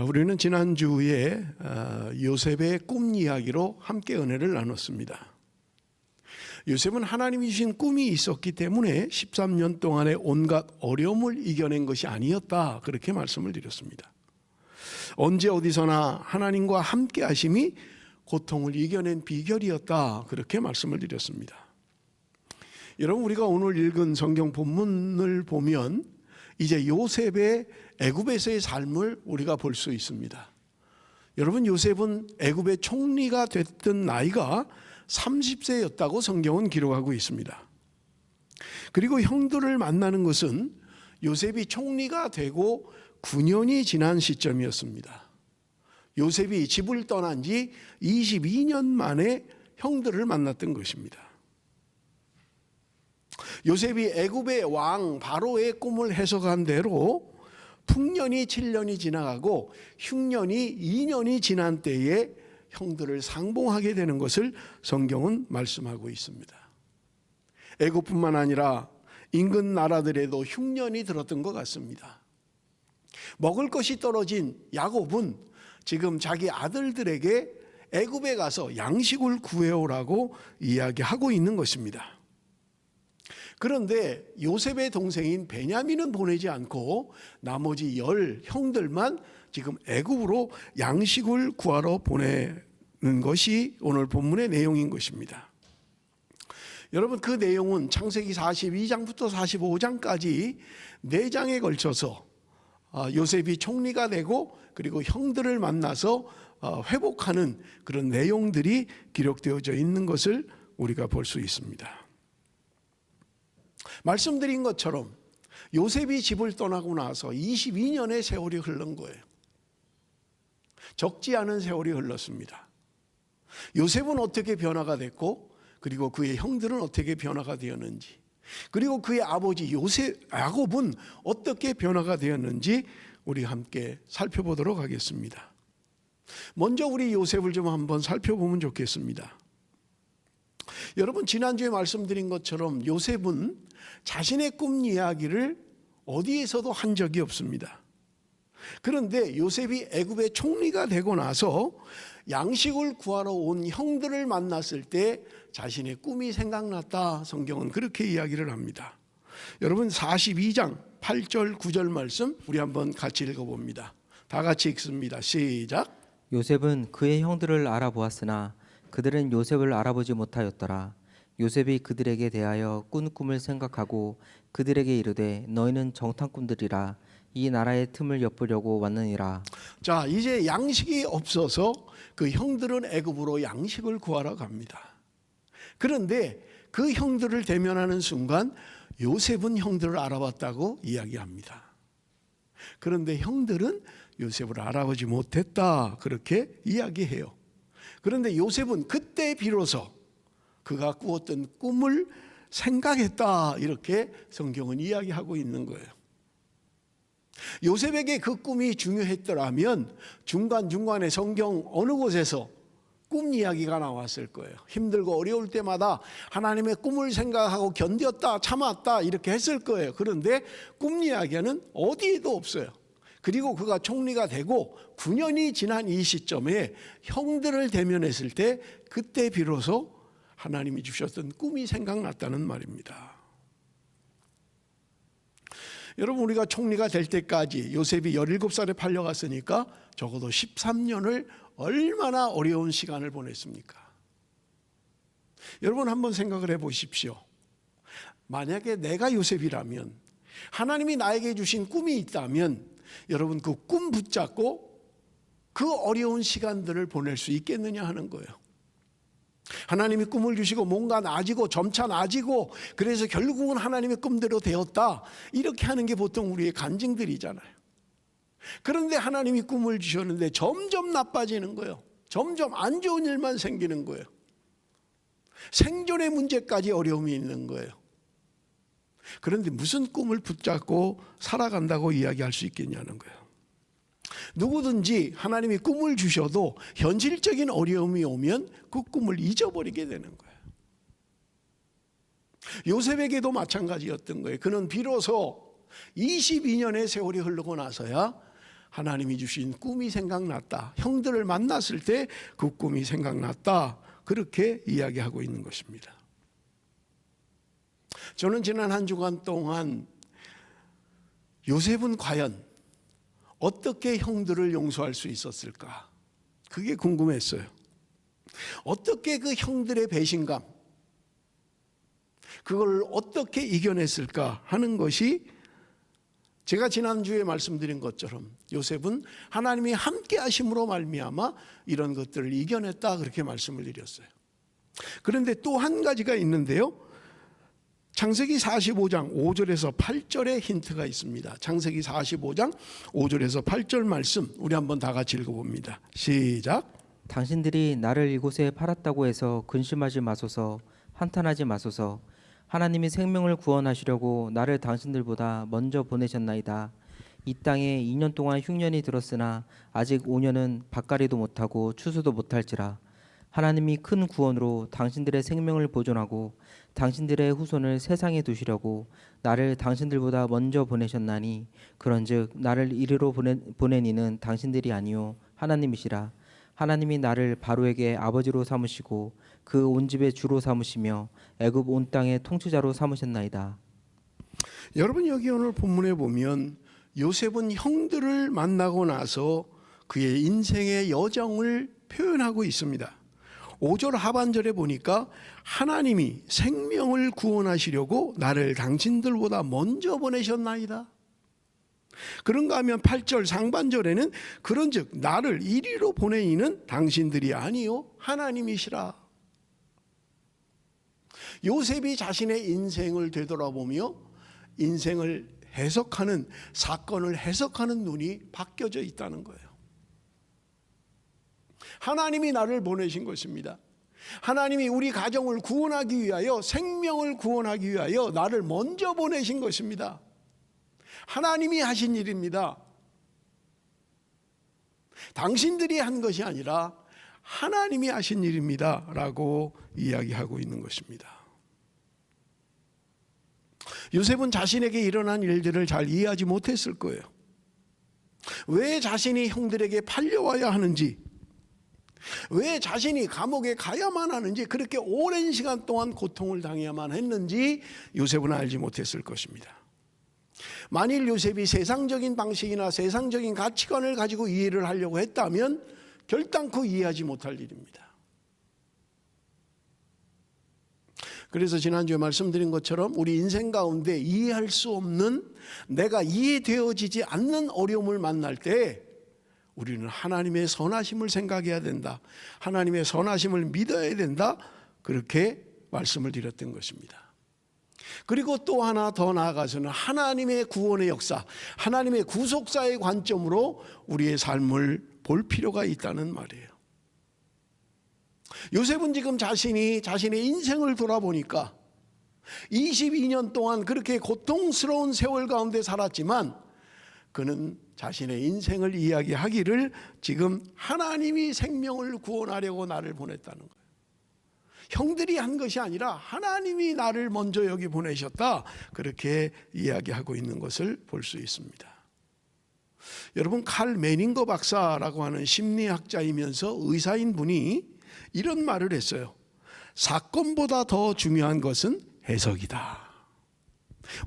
우리는 지난주에 요셉의 꿈 이야기로 함께 은혜를 나눴습니다. 요셉은 하나님이 주신 꿈이 있었기 때문에 13년 동안의 온갖 어려움을 이겨낸 것이 아니었다, 그렇게 말씀을 드렸습니다. 언제 어디서나 하나님과 함께 하심이 고통을 이겨낸 비결이었다, 그렇게 말씀을 드렸습니다. 여러분, 우리가 오늘 읽은 성경 본문을 보면 이제 요셉의 애굽에서의 삶을 우리가 볼 수 있습니다. 여러분, 요셉은 애굽의 총리가 됐던 나이가 30세였다고 성경은 기록하고 있습니다. 그리고 형들을 만나는 것은 요셉이 총리가 되고 9년이 지난 시점이었습니다. 요셉이 집을 떠난 지 22년 만에 형들을 만났던 것입니다. 요셉이 애굽의 왕 바로의 꿈을 해석한 대로 풍년이 7년이 지나가고 흉년이 2년이 지난 때에 형들을 상봉하게 되는 것을 성경은 말씀하고 있습니다. 애굽뿐만 아니라 인근 나라들에도 흉년이 들었던 것 같습니다. 먹을 것이 떨어진 야곱은 지금 자기 아들들에게 애굽에 가서 양식을 구해오라고 이야기하고 있는 것입니다. 그런데 요셉의 동생인 베냐민은 보내지 않고 나머지 10 형들만 지금 애굽으로 양식을 구하러 보내는 것이 오늘 본문의 내용인 것입니다. 여러분, 그 내용은 창세기 42장부터 45장까지 4장에 걸쳐서 요셉이 총리가 되고 그리고 형들을 만나서 회복하는 그런 내용들이 기록되어져 있는 것을 우리가 볼 수 있습니다. 말씀드린 것처럼 요셉이 집을 떠나고 나서 22년의 세월이 흐른 거예요. 적지 않은 세월이 흘렀습니다. 요셉은 어떻게 변화가 됐고, 그리고 그의 형들은 어떻게 변화가 되었는지, 그리고 그의 아버지 야곱은 어떻게 변화가 되었는지 우리 함께 살펴보도록 하겠습니다. 먼저 우리 요셉을 좀 한번 살펴보면 좋겠습니다. 여러분, 지난주에 말씀드린 것처럼 요셉은 자신의 꿈 이야기를 어디에서도 한 적이 없습니다. 그런데 요셉이 애굽의 총리가 되고 나서 양식을 구하러 온 형들을 만났을 때 자신의 꿈이 생각났다, 성경은 그렇게 이야기를 합니다. 여러분, 42장 8절 9절 말씀 우리 한번 같이 읽어봅니다. 다 같이 읽습니다. 시작. 요셉은 그의 형들을 알아보았으나 그들은 요셉을 알아보지 못하였더라. 요셉이 그들에게 대하여 꾼 꿈을 생각하고 그들에게 이르되 너희는 정탐꾼들이라 이 나라의 틈을 엿보려고 왔느니라. 자, 이제 양식이 없어서 그 형들은 애굽으로 양식을 구하러 갑니다. 그런데 그 형들을 대면하는 순간 요셉은 형들을 알아봤다고 이야기합니다. 그런데 형들은 요셉을 알아보지 못했다, 그렇게 이야기해요. 그런데 요셉은 그때 비로소 그가 꾸었던 꿈을 생각했다, 이렇게 성경은 이야기하고 있는 거예요. 요셉에게 그 꿈이 중요했더라면 중간중간에 성경 어느 곳에서 꿈 이야기가 나왔을 거예요. 힘들고 어려울 때마다 하나님의 꿈을 생각하고 견뎠다, 참았다, 이렇게 했을 거예요. 그런데 꿈 이야기는 어디에도 없어요. 그리고 그가 총리가 되고 9년이 지난 이 시점에 형들을 대면했을 때 그때 비로소 하나님이 주셨던 꿈이 생각났다는 말입니다. 여러분, 우리가 총리가 될 때까지 요셉이 17살에 팔려갔으니까 적어도 13년을 얼마나 어려운 시간을 보냈습니까? 여러분, 한번 생각을 해보십시오. 만약에 내가 요셉이라면, 하나님이 나에게 주신 꿈이 있다면 여러분, 그 꿈 붙잡고 그 어려운 시간들을 보낼 수 있겠느냐 하는 거예요. 하나님이 꿈을 주시고 뭔가 나아지고 점차 나아지고 그래서 결국은 하나님의 꿈대로 되었다, 이렇게 하는 게 보통 우리의 간증들이잖아요. 그런데 하나님이 꿈을 주셨는데 점점 나빠지는 거예요. 점점 안 좋은 일만 생기는 거예요. 생존의 문제까지 어려움이 있는 거예요. 그런데 무슨 꿈을 붙잡고 살아간다고 이야기할 수 있겠냐는 거예요. 누구든지 하나님이 꿈을 주셔도 현실적인 어려움이 오면 그 꿈을 잊어버리게 되는 거예요. 요셉에게도 마찬가지였던 거예요. 그는 비로소 22년의 세월이 흐르고 나서야 하나님이 주신 꿈이 생각났다. 형들을 만났을 때 그 꿈이 생각났다. 그렇게 이야기하고 있는 것입니다. 저는 지난 한 주간 동안 요셉은 과연 어떻게 형들을 용서할 수 있었을까? 그게 궁금했어요. 어떻게 그 형들의 배신감, 그걸 어떻게 이겨냈을까 하는 것이 제가 지난주에 말씀드린 것처럼 요셉은 하나님이 함께 하심으로 말미암아 이런 것들을 이겨냈다 그렇게 말씀을 드렸어요. 그런데 또 한 가지가 있는데요. 창세기 45장 5절에서 8절에 힌트가 있습니다. 창세기 45장 5절에서 8절 말씀 우리 한번 다 같이 읽어봅니다. 시작. 당신들이 나를 이곳에 팔았다고 해서 근심하지 마소서, 한탄하지 마소서. 하나님이 생명을 구원하시려고 나를 당신들보다 먼저 보내셨나이다. 이 땅에 2년 동안 흉년이 들었으나 아직 5년은 밭갈이도 못하고 추수도 못할지라. 하나님이 큰 구원으로 당신들의 생명을 보존하고 당신들의 후손을 세상에 두시려고 나를 당신들보다 먼저 보내셨나니 그런즉 나를 이리로 보낸 이는 당신들이 아니요 하나님이시라. 하나님이 나를 바로에게 아버지로 삼으시고 그 온 집의 주로 삼으시며 애굽 온 땅의 통치자로 삼으셨나이다. 여러분 여기 오늘 본문에 보면 요셉은 형들을 만나고 나서 그의 인생의 여정을 표현하고 있습니다. 5절 하반절에 보니까 하나님이 생명을 구원하시려고 나를 당신들보다 먼저 보내셨나이다. 그런가 하면 8절 상반절에는 그런즉 나를 이리로 보낸 이는 당신들이 아니요 하나님이시라. 요셉이 자신의 인생을 되돌아보며 인생을 해석하는, 사건을 해석하는 눈이 바뀌어져 있다는 거예요. 하나님이 나를 보내신 것입니다. 하나님이 우리 가정을 구원하기 위하여, 생명을 구원하기 위하여 나를 먼저 보내신 것입니다. 하나님이 하신 일입니다. 당신들이 한 것이 아니라 하나님이 하신 일입니다 라고 이야기하고 있는 것입니다. 요셉은 자신에게 일어난 일들을 잘 이해하지 못했을 거예요. 왜 자신이 형들에게 팔려와야 하는지, 왜 자신이 감옥에 가야만 하는지, 그렇게 오랜 시간 동안 고통을 당해야만 했는지 요셉은 알지 못했을 것입니다. 만일 요셉이 세상적인 방식이나 세상적인 가치관을 가지고 이해를 하려고 했다면 결단코 이해하지 못할 일입니다. 그래서 지난주에 말씀드린 것처럼 우리 인생 가운데 이해할 수 없는, 내가 이해되어지지 않는 어려움을 만날 때 우리는 하나님의 선하심을 생각해야 된다. 하나님의 선하심을 믿어야 된다. 그렇게 말씀을 드렸던 것입니다. 그리고 또 하나 더 나아가서는 하나님의 구원의 역사, 하나님의 구속사의 관점으로 우리의 삶을 볼 필요가 있다는 말이에요. 요셉은 지금 자신의 인생을 돌아보니까 22년 동안 그렇게 고통스러운 세월 가운데 살았지만 그는 자신의 인생을 이야기하기를 지금 하나님이 생명을 구원하려고 나를 보냈다는 거예요. 형들이 한 것이 아니라 하나님이 나를 먼저 여기 보내셨다. 그렇게 이야기하고 있는 것을 볼 수 있습니다. 여러분, 칼 매닝거 박사라고 하는 심리학자이면서 의사인 분이 이런 말을 했어요. 사건보다 더 중요한 것은 해석이다.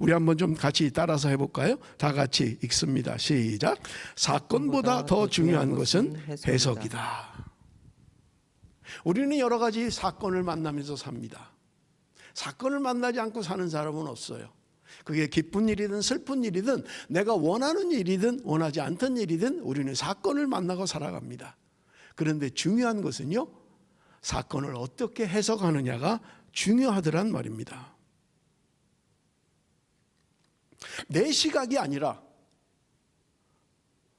우리 한번 좀 같이 따라서 해볼까요? 다 같이 읽습니다. 시작. 사건보다 더 중요한 것은 해석이다. 우리는 여러 가지 사건을 만나면서 삽니다. 사건을 만나지 않고 사는 사람은 없어요. 그게 기쁜 일이든 슬픈 일이든 내가 원하는 일이든 원하지 않던 일이든 우리는 사건을 만나고 살아갑니다. 그런데 중요한 것은요, 사건을 어떻게 해석하느냐가 중요하더란 말입니다. 내 시각이 아니라,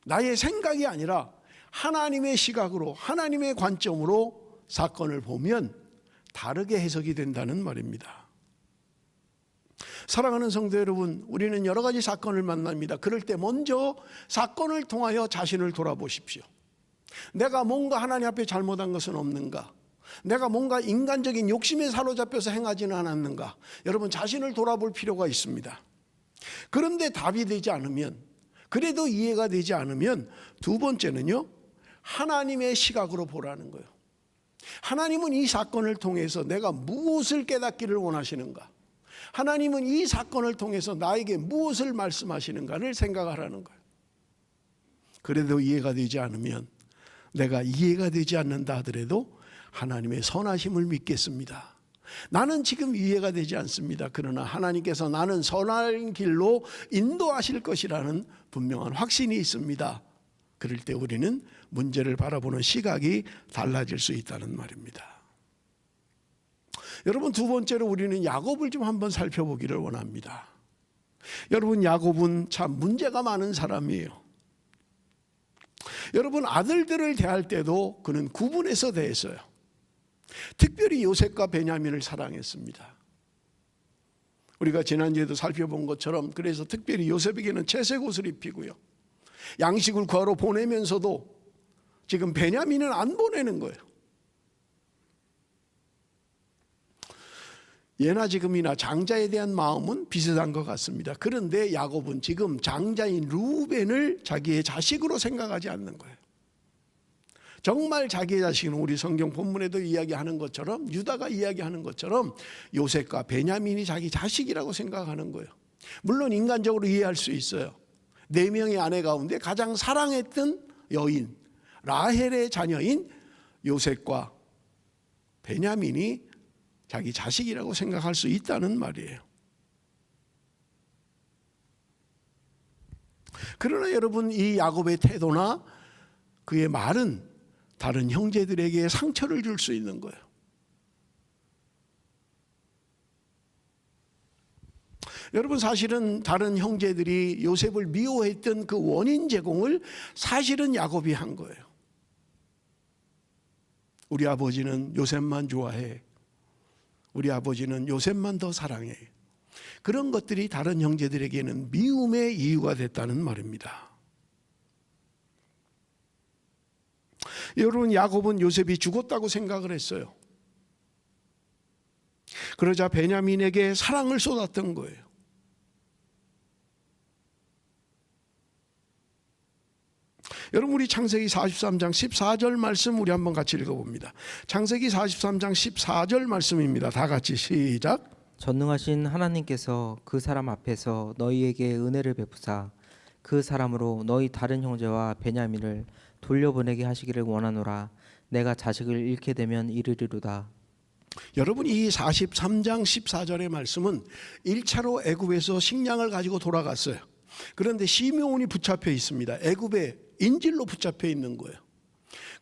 나의 생각이 아니라 하나님의 시각으로, 하나님의 관점으로 사건을 보면 다르게 해석이 된다는 말입니다. 사랑하는 성도 여러분, 우리는 여러 가지 사건을 만납니다. 그럴 때 먼저 사건을 통하여 자신을 돌아보십시오. 내가 뭔가 하나님 앞에 잘못한 것은 없는가? 내가 뭔가 인간적인 욕심에 사로잡혀서 행하지는 않았는가? 여러분, 자신을 돌아볼 필요가 있습니다. 그런데 답이 되지 않으면 그래도 이해가 되지 않으면 두 번째는요, 하나님의 시각으로 보라는 거예요. 하나님은 이 사건을 통해서 내가 무엇을 깨닫기를 원하시는가? 하나님은 이 사건을 통해서 나에게 무엇을 말씀하시는가를 생각하라는 거예요. 그래도 이해가 되지 않으면, 내가 이해가 되지 않는다 하더라도 하나님의 선하심을 믿겠습니다. 나는 지금 이해가 되지 않습니다. 그러나 하나님께서 나는 선한 길로 인도하실 것이라는 분명한 확신이 있습니다. 그럴 때 우리는 문제를 바라보는 시각이 달라질 수 있다는 말입니다. 여러분, 두 번째로 우리는 야곱을 좀 한번 살펴보기를 원합니다. 여러분, 야곱은 참 문제가 많은 사람이에요. 여러분, 아들들을 대할 때도 그는 구분해서 대했어요. 특별히 요셉과 베냐민을 사랑했습니다. 우리가 지난주에도 살펴본 것처럼, 그래서 특별히 요셉에게는 채색 옷을 입히고요, 양식을 구하러 보내면서도 지금 베냐민은 안 보내는 거예요. 예나 지금이나 장자에 대한 마음은 비슷한 것 같습니다. 그런데 야곱은 지금 장자인 루벤을 자기의 자식으로 생각하지 않는 거예요. 정말 자기의 자식은 우리 성경 본문에도 이야기하는 것처럼, 유다가 이야기하는 것처럼 요셉과 베냐민이 자기 자식이라고 생각하는 거예요. 물론 인간적으로 이해할 수 있어요. 4명의 아내 가운데 가장 사랑했던 여인 라헬의 자녀인 요셉과 베냐민이 자기 자식이라고 생각할 수 있다는 말이에요. 그러나 여러분, 이 야곱의 태도나 그의 말은 다른 형제들에게 상처를 줄 수 있는 거예요. 여러분, 사실은 다른 형제들이 요셉을 미워했던 그 원인 제공을 사실은 야곱이 한 거예요. 우리 아버지는 요셉만 좋아해. 우리 아버지는 요셉만 더 사랑해. 그런 것들이 다른 형제들에게는 미움의 이유가 됐다는 말입니다. 여러분, 야곱은 요셉이 죽었다고 생각을 했어요. 그러자 베냐민에게 사랑을 쏟았던 거예요. 여러분, 우리 창세기 43장 14절 말씀 우리 한번 같이 읽어봅니다. 창세기 43장 14절 말씀입니다. 다 같이 시작. 전능하신 하나님께서 그 사람 앞에서 너희에게 은혜를 베푸사 그 사람으로 너희 다른 형제와 베냐민을 돌려보내게 하시기를 원하노라. 내가 자식을 잃게 되면 이르리로다. 여러분, 이 43장 14절의 말씀은 1차로 애굽에서 식량을 가지고 돌아갔어요. 그런데 시므온이 붙잡혀 있습니다. 애굽에 인질로 붙잡혀 있는 거예요.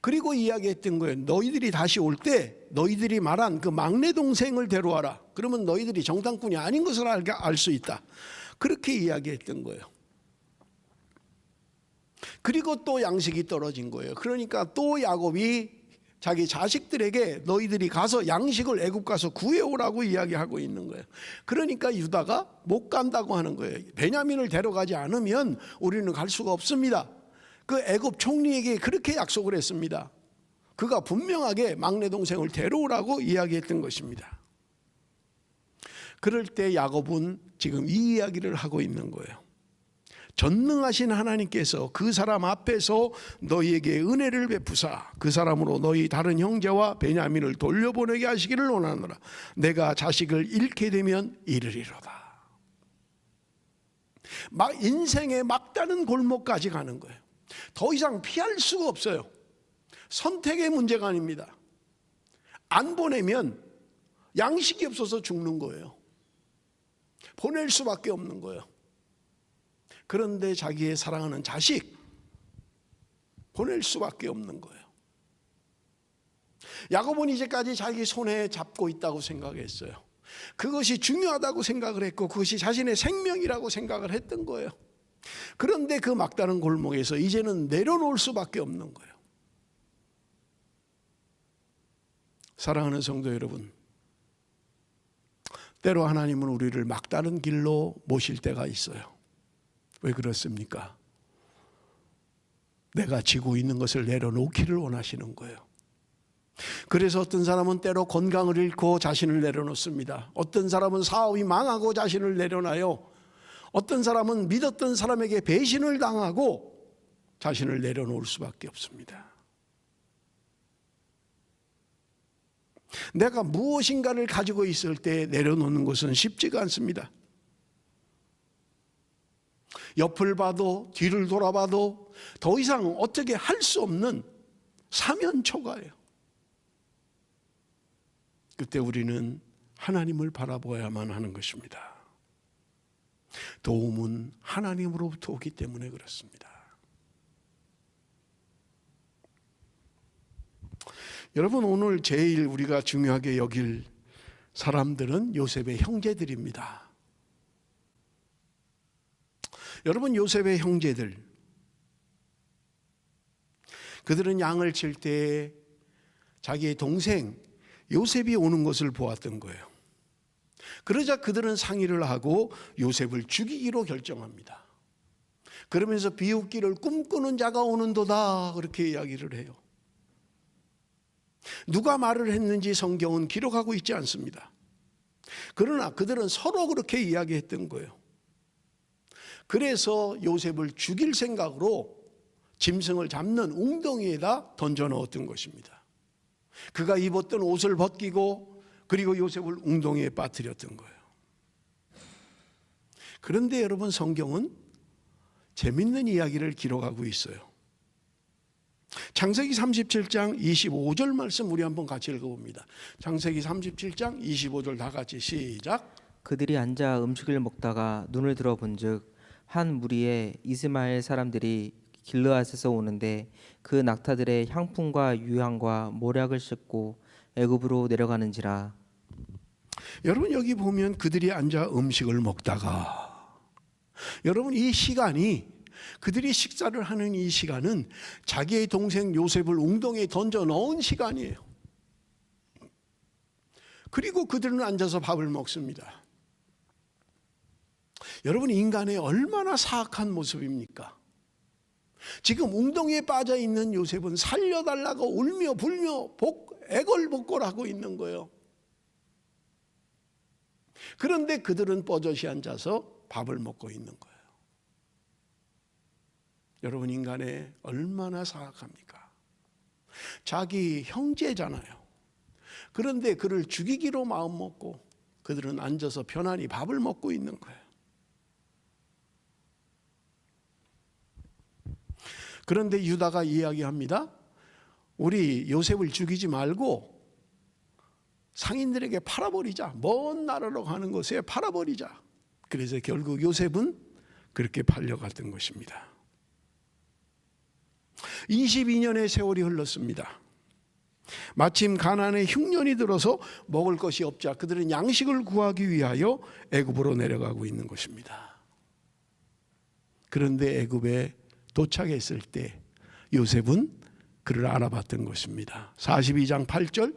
그리고 이야기했던 거예요. 너희들이 다시 올 때 너희들이 말한 그 막내 동생을 데려와라. 그러면 너희들이 정탐꾼이 아닌 것을 알 수 있다. 그렇게 이야기했던 거예요. 그리고 또 양식이 떨어진 거예요. 그러니까 또 야곱이 자기 자식들에게 너희들이 가서 양식을 애굽 가서 구해오라고 이야기하고 있는 거예요. 그러니까 유다가 못 간다고 하는 거예요. 베냐민을 데려가지 않으면 우리는 갈 수가 없습니다. 그 애굽 총리에게 그렇게 약속을 했습니다. 그가 분명하게 막내 동생을 데려오라고 이야기했던 것입니다. 그럴 때 야곱은 지금 이 이야기를 하고 있는 거예요. 전능하신 하나님께서 그 사람 앞에서 너희에게 은혜를 베푸사 그 사람으로 너희 다른 형제와 베냐민을 돌려보내게 하시기를 원하노라. 내가 자식을 잃게 되면 이르리로다. 막 인생의 막다른 골목까지 가는 거예요. 더 이상 피할 수가 없어요. 선택의 문제가 아닙니다. 안 보내면 양식이 없어서 죽는 거예요. 보낼 수밖에 없는 거예요. 그런데 자기의 사랑하는 자식 보낼 수밖에 없는 거예요. 야곱은 이제까지 자기 손에 잡고 있다고 생각했어요. 그것이 중요하다고 생각을 했고 그것이 자신의 생명이라고 생각을 했던 거예요. 그런데 그 막다른 골목에서 이제는 내려놓을 수밖에 없는 거예요. 사랑하는 성도 여러분, 때로 하나님은 우리를 막다른 길로 모실 때가 있어요. 왜 그렇습니까? 내가 지고 있는 것을 내려놓기를 원하시는 거예요. 그래서 어떤 사람은 때로 건강을 잃고 자신을 내려놓습니다. 어떤 사람은 사업이 망하고 자신을 내려놔요. 어떤 사람은 믿었던 사람에게 배신을 당하고 자신을 내려놓을 수밖에 없습니다. 내가 무엇인가를 가지고 있을 때 내려놓는 것은 쉽지가 않습니다. 옆을 봐도 뒤를 돌아봐도 더 이상 어떻게 할 수 없는 사면초가예요. 그때 우리는 하나님을 바라보아야만 하는 것입니다. 도움은 하나님으로부터 오기 때문에 그렇습니다. 여러분, 오늘 제일 우리가 중요하게 여길 사람들은 요셉의 형제들입니다. 여러분, 요셉의 형제들, 그들은 양을 칠 때 자기의 동생 요셉이 오는 것을 보았던 거예요. 그러자 그들은 상의를 하고 요셉을 죽이기로 결정합니다. 그러면서 비웃기를 꿈꾸는 자가 오는도다, 그렇게 이야기를 해요. 누가 말을 했는지 성경은 기록하고 있지 않습니다. 그러나 그들은 서로 그렇게 이야기했던 거예요. 그래서 요셉을 죽일 생각으로 짐승을 잡는 웅덩이에다 던져 넣었던 것입니다. 그가 입었던 옷을 벗기고 그리고 요셉을 웅덩이에 빠뜨렸던 거예요. 그런데 여러분, 성경은 재밌는 이야기를 기록하고 있어요. 창세기 37장 25절 말씀 우리 한번 같이 읽어봅니다. 창세기 37장 25절 다 같이 시작. 그들이 앉아 음식을 먹다가 눈을 들어 본즉 한 무리의 이스마엘 사람들이 길르앗에서 오는데 그 낙타들의 향품과 유향과 모략을 싣고 애굽으로 내려가는지라. 여러분, 여기 보면 그들이 앉아 음식을 먹다가, 여러분, 이 시간이, 그들이 식사를 하는 이 시간은 자기의 동생 요셉을 웅덩이에 던져 넣은 시간이에요. 그리고 그들은 앉아서 밥을 먹습니다. 여러분, 인간의 얼마나 사악한 모습입니까? 지금 웅덩이에 빠져 있는 요셉은 살려달라고 울며 불며 애걸복걸하고 있는 거예요. 그런데 그들은 뻐젓이 앉아서 밥을 먹고 있는 거예요. 여러분, 인간의 얼마나 사악합니까? 자기 형제잖아요. 그런데 그를 죽이기로 마음먹고 그들은 앉아서 편안히 밥을 먹고 있는 거예요. 그런데 유다가 이야기합니다. 우리 요셉을 죽이지 말고 상인들에게 팔아버리자. 먼 나라로 가는 곳에 팔아버리자. 그래서 결국 요셉은 그렇게 팔려갔던 것입니다. 22년의 세월이 흘렀습니다. 마침 가나안의 흉년이 들어서 먹을 것이 없자 그들은 양식을 구하기 위하여 애굽으로 내려가고 있는 것입니다. 그런데 애굽에 도착했을 때 요셉은 그를 알아봤던 것입니다. 42장 8절,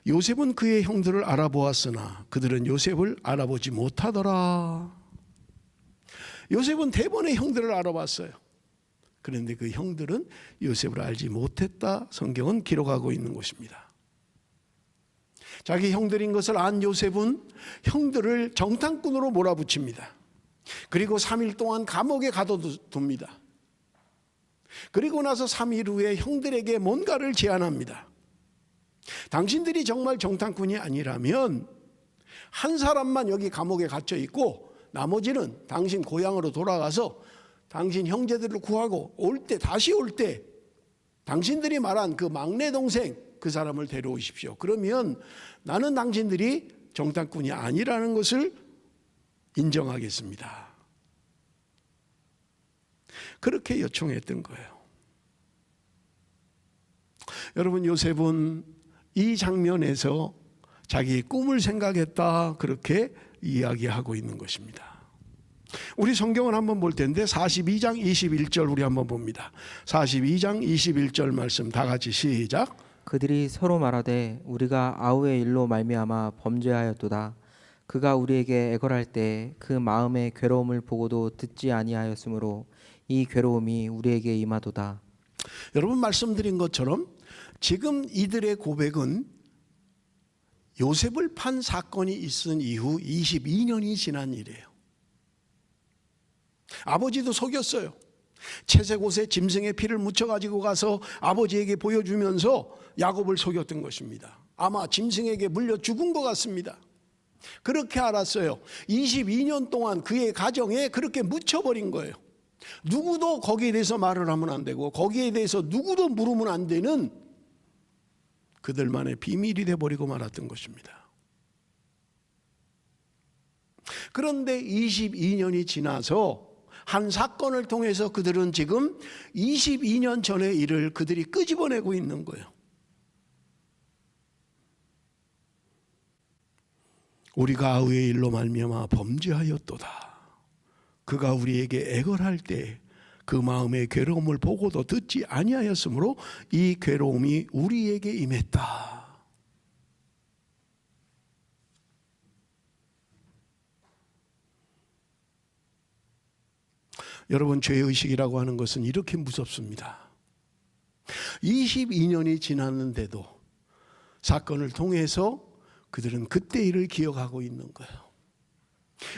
요셉은 그의 형들을 알아보았으나 그들은 요셉을 알아보지 못하더라. 요셉은 대번에 형들을 알아봤어요. 그런데 그 형들은 요셉을 알지 못했다, 성경은 기록하고 있는 것입니다. 자기 형들인 것을 안 요셉은 형들을 정탐꾼으로 몰아붙입니다. 그리고 3일 동안 감옥에 가둬둡니다. 그리고 나서 3일 후에 형들에게 뭔가를 제안합니다. 당신들이 정말 정탐꾼이 아니라면 한 사람만 여기 감옥에 갇혀 있고 나머지는 당신 고향으로 돌아가서 당신 형제들을 구하고 다시 올 때 당신들이 말한 그 막내 동생 그 사람을 데려오십시오. 그러면 나는 당신들이 정탐꾼이 아니라는 것을 인정하겠습니다. 그렇게 요청했던 거예요. 여러분, 요셉은 이 장면에서 자기 꿈을 생각했다, 그렇게 이야기하고 있는 것입니다. 우리 성경을 한번 볼 텐데 42장 21절 우리 한번 봅니다. 42장 21절 말씀 다 같이 시작. 그들이 서로 말하되 우리가 아우의 일로 말미암아 범죄하였도다. 그가 우리에게 애걸할 때 그 마음의 괴로움을 보고도 듣지 아니하였으므로 이 괴로움이 우리에게 임하도다. 여러분, 말씀드린 것처럼 지금 이들의 고백은 요셉을 판 사건이 있은 이후 22년이 지난 일이에요. 아버지도 속였어요. 채색 옷에 짐승의 피를 묻혀 가지고 가서 아버지에게 보여주면서 야곱을 속였던 것입니다. 아마 짐승에게 물려 죽은 것 같습니다. 그렇게 알았어요. 22년 동안 그의 가정에 그렇게 묻혀버린 거예요. 누구도 거기에 대해서 말을 하면 안 되고 거기에 대해서 누구도 물으면 안 되는 그들만의 비밀이 돼버리고 말았던 것입니다. 그런데 22년이 지나서 한 사건을 통해서 그들은 지금 22년 전의 일을 그들이 끄집어내고 있는 거예요. 우리가 그의 일로 말미암아 범죄하였도다. 그가 우리에게 애걸할 때 그 마음의 괴로움을 보고도 듣지 아니하였으므로 이 괴로움이 우리에게 임했다. 여러분, 죄의식이라고 하는 것은 이렇게 무섭습니다. 22년이 지났는데도 사건을 통해서 그들은 그때 일을 기억하고 있는 거예요.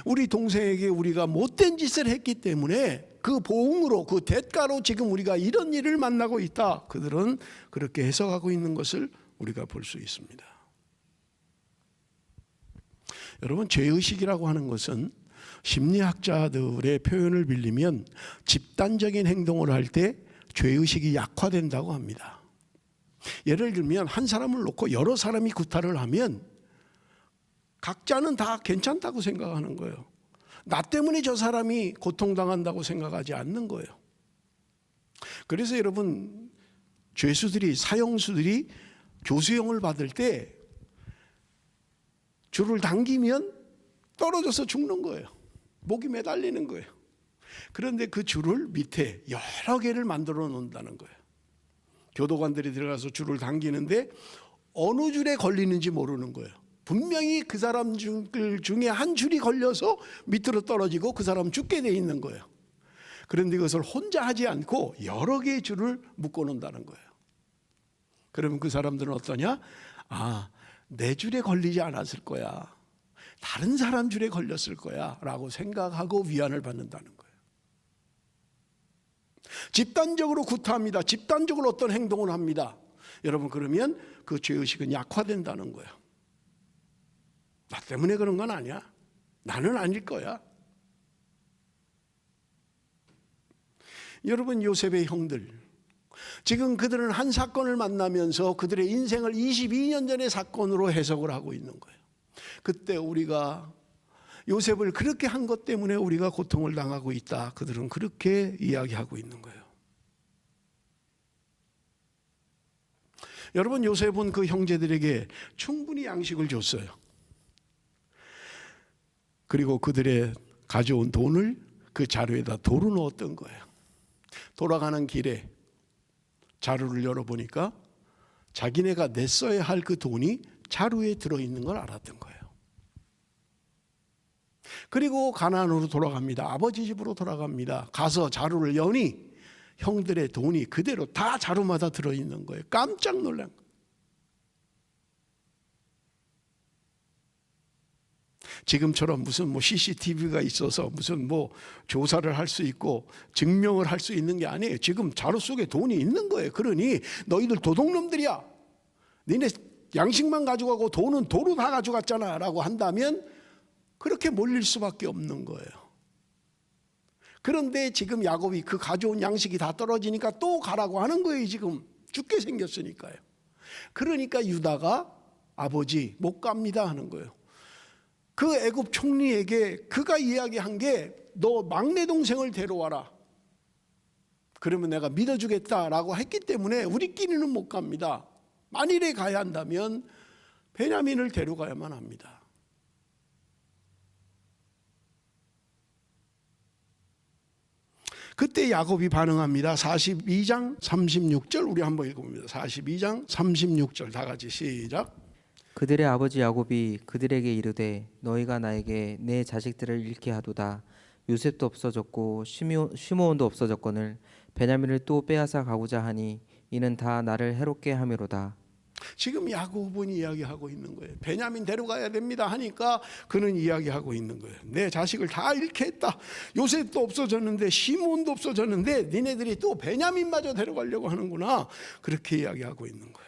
우리 동생에게 우리가 못된 짓을 했기 때문에 그 보응으로, 그 대가로 지금 우리가 이런 일을 만나고 있다. 그들은 그렇게 해석하고 있는 것을 우리가 볼 수 있습니다. 여러분, 죄의식이라고 하는 것은 심리학자들의 표현을 빌리면 집단적인 행동을 할 때 죄의식이 약화된다고 합니다. 예를 들면 한 사람을 놓고 여러 사람이 구타를 하면 각자는 다 괜찮다고 생각하는 거예요. 나 때문에 저 사람이 고통당한다고 생각하지 않는 거예요. 그래서 여러분, 죄수들이, 사형수들이 교수형을 받을 때 줄을 당기면 떨어져서 죽는 거예요. 목이 매달리는 거예요. 그런데 그 줄을 밑에 여러 개를 만들어 놓는다는 거예요. 교도관들이 들어가서 줄을 당기는데 어느 줄에 걸리는지 모르는 거예요. 분명히 그 사람 중에 한 줄이 걸려서 밑으로 떨어지고 그 사람 죽게 돼 있는 거예요. 그런데 이것을 혼자 하지 않고 여러 개의 줄을 묶어 놓는다는 거예요. 그러면 그 사람들은 어떠냐? 아, 내 줄에 걸리지 않았을 거야. 다른 사람 줄에 걸렸을 거야 라고 생각하고 위안을 받는다는 거예요. 집단적으로 구타합니다. 집단적으로 어떤 행동을 합니다. 여러분, 그러면 그 죄의식은 약화된다는 거예요. 나 때문에 그런 건 아니야. 나는 아닐 거야. 여러분, 요셉의 형들, 지금 그들은 한 사건을 만나면서 그들의 인생을 22년 전의 사건으로 해석을 하고 있는 거예요. 그때 우리가 요셉을 그렇게 한 것 때문에 우리가 고통을 당하고 있다. 그들은 그렇게 이야기하고 있는 거예요. 여러분, 요셉은 그 형제들에게 충분히 양식을 줬어요. 그리고 그들의 가져온 돈을 그 자루에다 도로 넣었던 거예요. 돌아가는 길에 자루를 열어보니까 자기네가 냈어야 할 그 돈이 자루에 들어있는 걸 알았던 거예요. 그리고 가나안으로 돌아갑니다. 아버지 집으로 돌아갑니다. 가서 자루를 여니 형들의 돈이 그대로 다 자루마다 들어있는 거예요. 깜짝 놀란 거예요. 지금처럼 무슨 CCTV가 있어서 무슨 조사를 할 수 있고 증명을 할 수 있는 게 아니에요. 지금 자루 속에 돈이 있는 거예요. 그러니 너희들 도둑놈들이야. 니네 양식만 가져가고 돈은 도로 다 가져갔잖아 라고 한다면 그렇게 몰릴 수밖에 없는 거예요. 그런데 지금 야곱이 그 가져온 양식이 다 떨어지니까 또 가라고 하는 거예요. 지금 죽게 생겼으니까요. 그러니까 유다가 아버지 못 갑니다 하는 거예요. 그 애굽 총리에게 그가 이야기한 게 너 막내 동생을 데려와라. 그러면 내가 믿어주겠다라고 했기 때문에 우리끼리는 못 갑니다. 만일에 가야 한다면 베냐민을 데려가야만 합니다. 그때 야곱이 반응합니다. 42장 36절 우리 한번 읽어봅니다. 42장 36절 다 같이 시작. 그들의 아버지 야곱이 그들에게 이르되 너희가 나에게 내 자식들을 잃게 하도다. 요셉도 없어졌고 시므온도 없어졌거늘 베냐민을 또 빼앗아 가고자 하니 이는 다 나를 해롭게 함이로다. 지금 야곱은 이야기하고 있는 거예요. 베냐민 데려가야 됩니다 하니까 그는 이야기하고 있는 거예요. 내 자식을 다 잃게 했다. 요셉도 없어졌는데 시몬도 없어졌는데 니네들이 또 베냐민마저 데려가려고 하는구나. 그렇게 이야기하고 있는 거예요.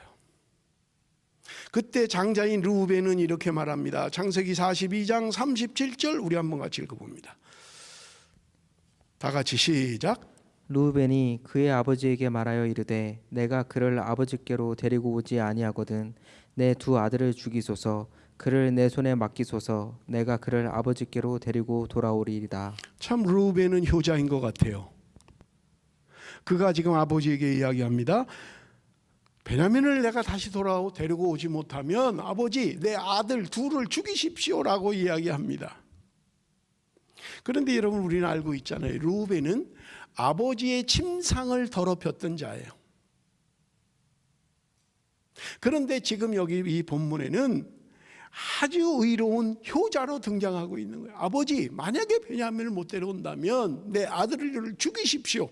그때 장자인 르우벤은 이렇게 말합니다. 창세기 42장 37절 우리 한번 같이 읽어봅니다. 다 같이 시작. 르우벤이 그의 아버지에게 말하여 이르되 내가 그를 아버지께로 데리고 오지 아니하거든 내 두 아들을 죽이소서 그를 내 손에 맡기소서 내가 그를 아버지께로 데리고 돌아오리이다. 참 르우벤은 효자인 것 같아요. 그가 지금 아버지에게 이야기합니다. 베냐민을 내가 다시 데리고 오지 못하면 아버지 내 아들 둘을 죽이십시오라고 이야기합니다. 그런데 여러분 우리는 알고 있잖아요. 르우벤은 아버지의 침상을 더럽혔던 자예요. 그런데 지금 여기 이 본문에는 아주 의로운 효자로 등장하고 있는 거예요. 아버지 만약에 베냐민을 못 데려온다면 내 아들을 죽이십시오.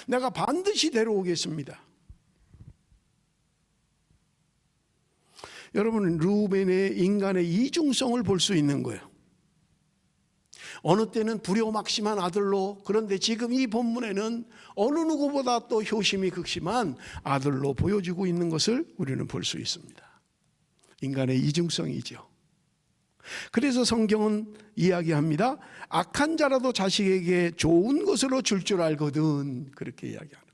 내가 반드시 데려오겠습니다. 여러분 르우벤의 인간의 이중성을 볼 수 있는 거예요. 어느 때는 불효막심한 아들로, 그런데 지금 이 본문에는 어느 누구보다 또 효심이 극심한 아들로 보여지고 있는 것을 우리는 볼 수 있습니다. 인간의 이중성이죠. 그래서 성경은 이야기합니다. 악한 자라도 자식에게 좋은 것으로 줄 줄 알거든. 그렇게 이야기하는.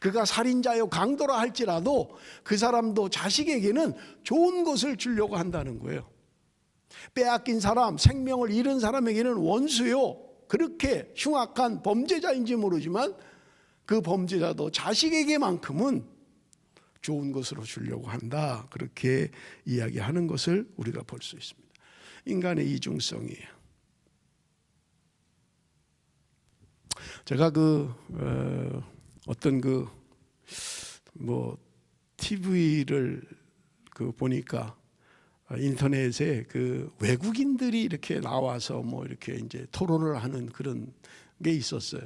그가 살인자요 강도라 할지라도 그 사람도 자식에게는 좋은 것을 주려고 한다는 거예요. 빼앗긴 사람, 생명을 잃은 사람에게는 원수요. 그렇게 흉악한 범죄자인지 모르지만 그 범죄자도 자식에게만큼은 좋은 것으로 주려고 한다. 그렇게 이야기하는 것을 우리가 볼 수 있습니다. 인간의 이중성이에요. 제가 어떤 TV를 보니까 인터넷에 외국인들이 이렇게 나와서 이렇게 이제 토론을 하는 그런 게 있었어요.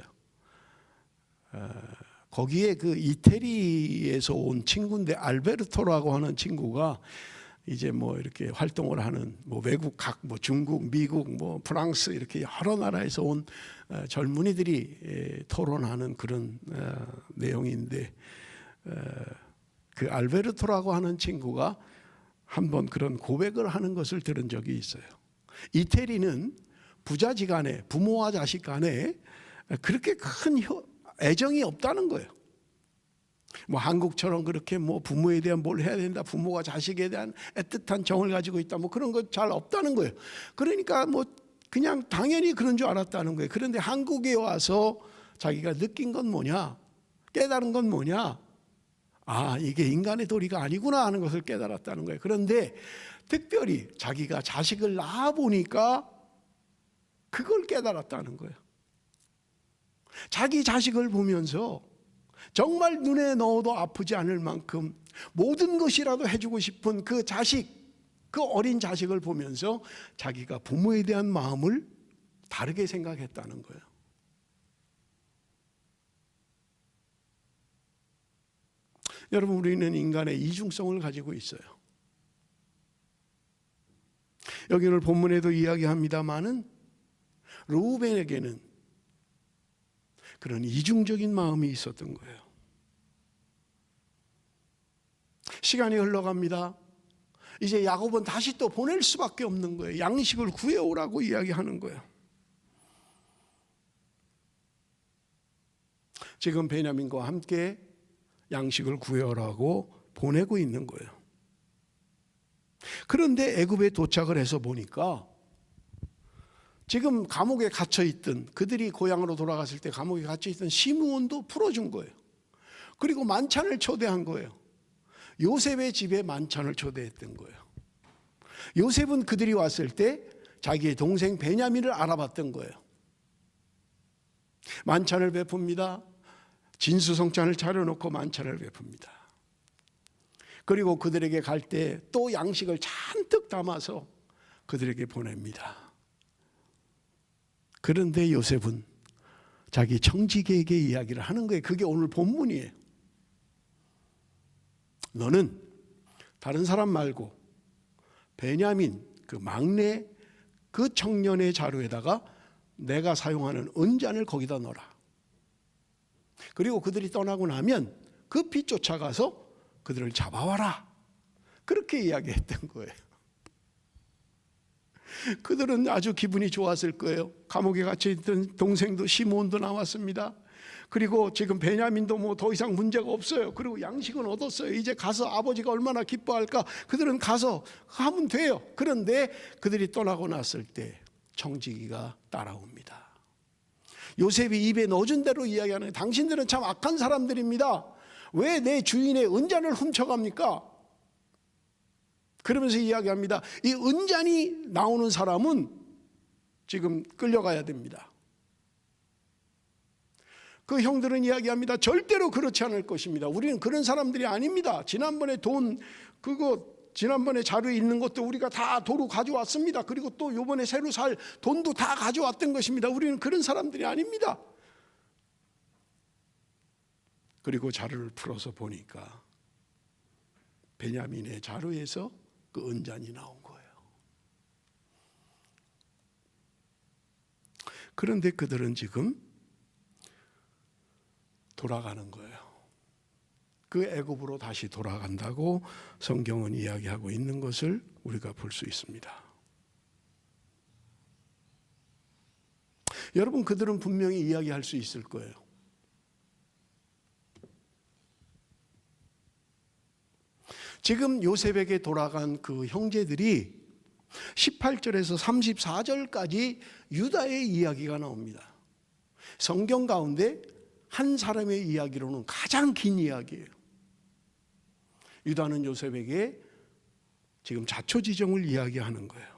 거기에 이태리에서 온 친구인데 알베르토라고 하는 친구가 이제 이렇게 활동을 하는 외국 중국, 미국, 프랑스 이렇게 여러 나라에서 온 젊은이들이 토론하는 그런 내용인데 그 알베르토라고 하는 친구가 한번 그런 고백을 하는 것을 들은 적이 있어요. 이태리는 부자지간에 부모와 자식 간에 그렇게 큰 애정이 없다는 거예요. 한국처럼 그렇게 부모에 대한 뭘 해야 된다, 부모가 자식에 대한 애틋한 정을 가지고 있다, 그런 거 잘 없다는 거예요. 그러니까 그냥 당연히 그런 줄 알았다는 거예요. 그런데 한국에 와서 자기가 느낀 건 뭐냐, 깨달은 건 뭐냐, 이게 인간의 도리가 아니구나 하는 것을 깨달았다는 거예요. 그런데 특별히 자기가 자식을 낳아 보니까 그걸 깨달았다는 거예요. 자기 자식을 보면서 정말 눈에 넣어도 아프지 않을 만큼 모든 것이라도 해주고 싶은 그 자식, 그 어린 자식을 보면서 자기가 부모에 대한 마음을 다르게 생각했다는 거예요. 여러분 우리는 인간의 이중성을 가지고 있어요. 여기 오늘 본문에도 이야기합니다마는 르우벤에게는 그런 이중적인 마음이 있었던 거예요. 시간이 흘러갑니다. 이제 야곱은 다시 또 보낼 수밖에 없는 거예요. 양식을 구해오라고 이야기하는 거예요. 지금 베냐민과 함께 양식을 구해오라고 보내고 있는 거예요. 그런데 애굽에 도착을 해서 보니까 지금 감옥에 갇혀있던, 그들이 고향으로 돌아갔을 때 감옥에 갇혀있던 시므온도 풀어준 거예요. 그리고 만찬을 초대한 거예요. 요셉의 집에 만찬을 초대했던 거예요. 요셉은 그들이 왔을 때 자기의 동생 베냐민을 알아봤던 거예요. 만찬을 베풉니다. 진수성찬을 차려놓고 만찬을 베풉니다. 그리고 그들에게 갈 때 또 양식을 잔뜩 담아서 그들에게 보냅니다. 그런데 요셉은 자기 청지기에게 이야기를 하는 거예요. 그게 오늘 본문이에요. 너는 다른 사람 말고 베냐민 그 막내 그 청년의 자루에다가 내가 사용하는 은잔을 거기다 넣어라. 그리고 그들이 떠나고 나면 급히 쫓아가서 그들을 잡아와라. 그렇게 이야기했던 거예요. 그들은 아주 기분이 좋았을 거예요. 감옥에 갇혀있던 동생도 시몬도 나왔습니다. 그리고 지금 베냐민도 뭐 더 이상 문제가 없어요. 그리고 양식은 얻었어요. 이제 가서 아버지가 얼마나 기뻐할까. 그들은 가서 하면 돼요. 그런데 그들이 떠나고 났을 때 청지기가 따라옵니다. 요셉이 입에 넣어준 대로 이야기하는, 당신들은 참 악한 사람들입니다. 왜 내 주인의 은잔을 훔쳐갑니까? 그러면서 이야기합니다. 이 은잔이 나오는 사람은 지금 끌려가야 됩니다. 그 형들은 이야기합니다. 절대로 그렇지 않을 것입니다. 우리는 그런 사람들이 아닙니다. 지난번에 지난번에 자료에 있는 것도 우리가 다 도로 가져왔습니다. 그리고 또 이번에 새로 살 돈도 다 가져왔던 것입니다. 우리는 그런 사람들이 아닙니다. 그리고 자루를 풀어서 보니까 베냐민의 자루에서 그 은잔이 나온 거예요. 그런데 그들은 지금 돌아가는 거예요. 그 애굽으로 다시 돌아간다고 성경은 이야기하고 있는 것을 우리가 볼 수 있습니다. 여러분, 그들은 분명히 이야기할 수 있을 거예요. 지금 요셉에게 돌아간 그 형제들이 18절에서 34절까지 유다의 이야기가 나옵니다. 성경 가운데 한 사람의 이야기로는 가장 긴 이야기예요. 유다는 요셉에게 지금 자초지종을 이야기하는 거예요.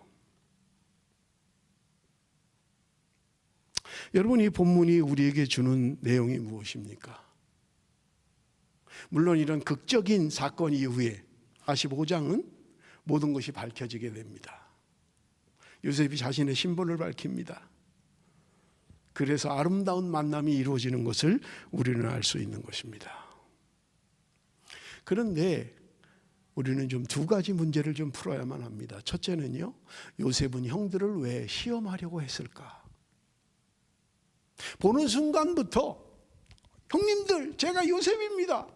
여러분, 이 본문이 우리에게 주는 내용이 무엇입니까? 물론 이런 극적인 사건 이후에 45장은 모든 것이 밝혀지게 됩니다. 요셉이 자신의 신분을 밝힙니다. 그래서 아름다운 만남이 이루어지는 것을 우리는 알 수 있는 것입니다. 그런데 우리는 좀 두 가지 문제를 좀 풀어야만 합니다. 첫째는요, 요셉은 형들을 왜 시험하려고 했을까? 보는 순간부터 형님들, 제가 요셉입니다.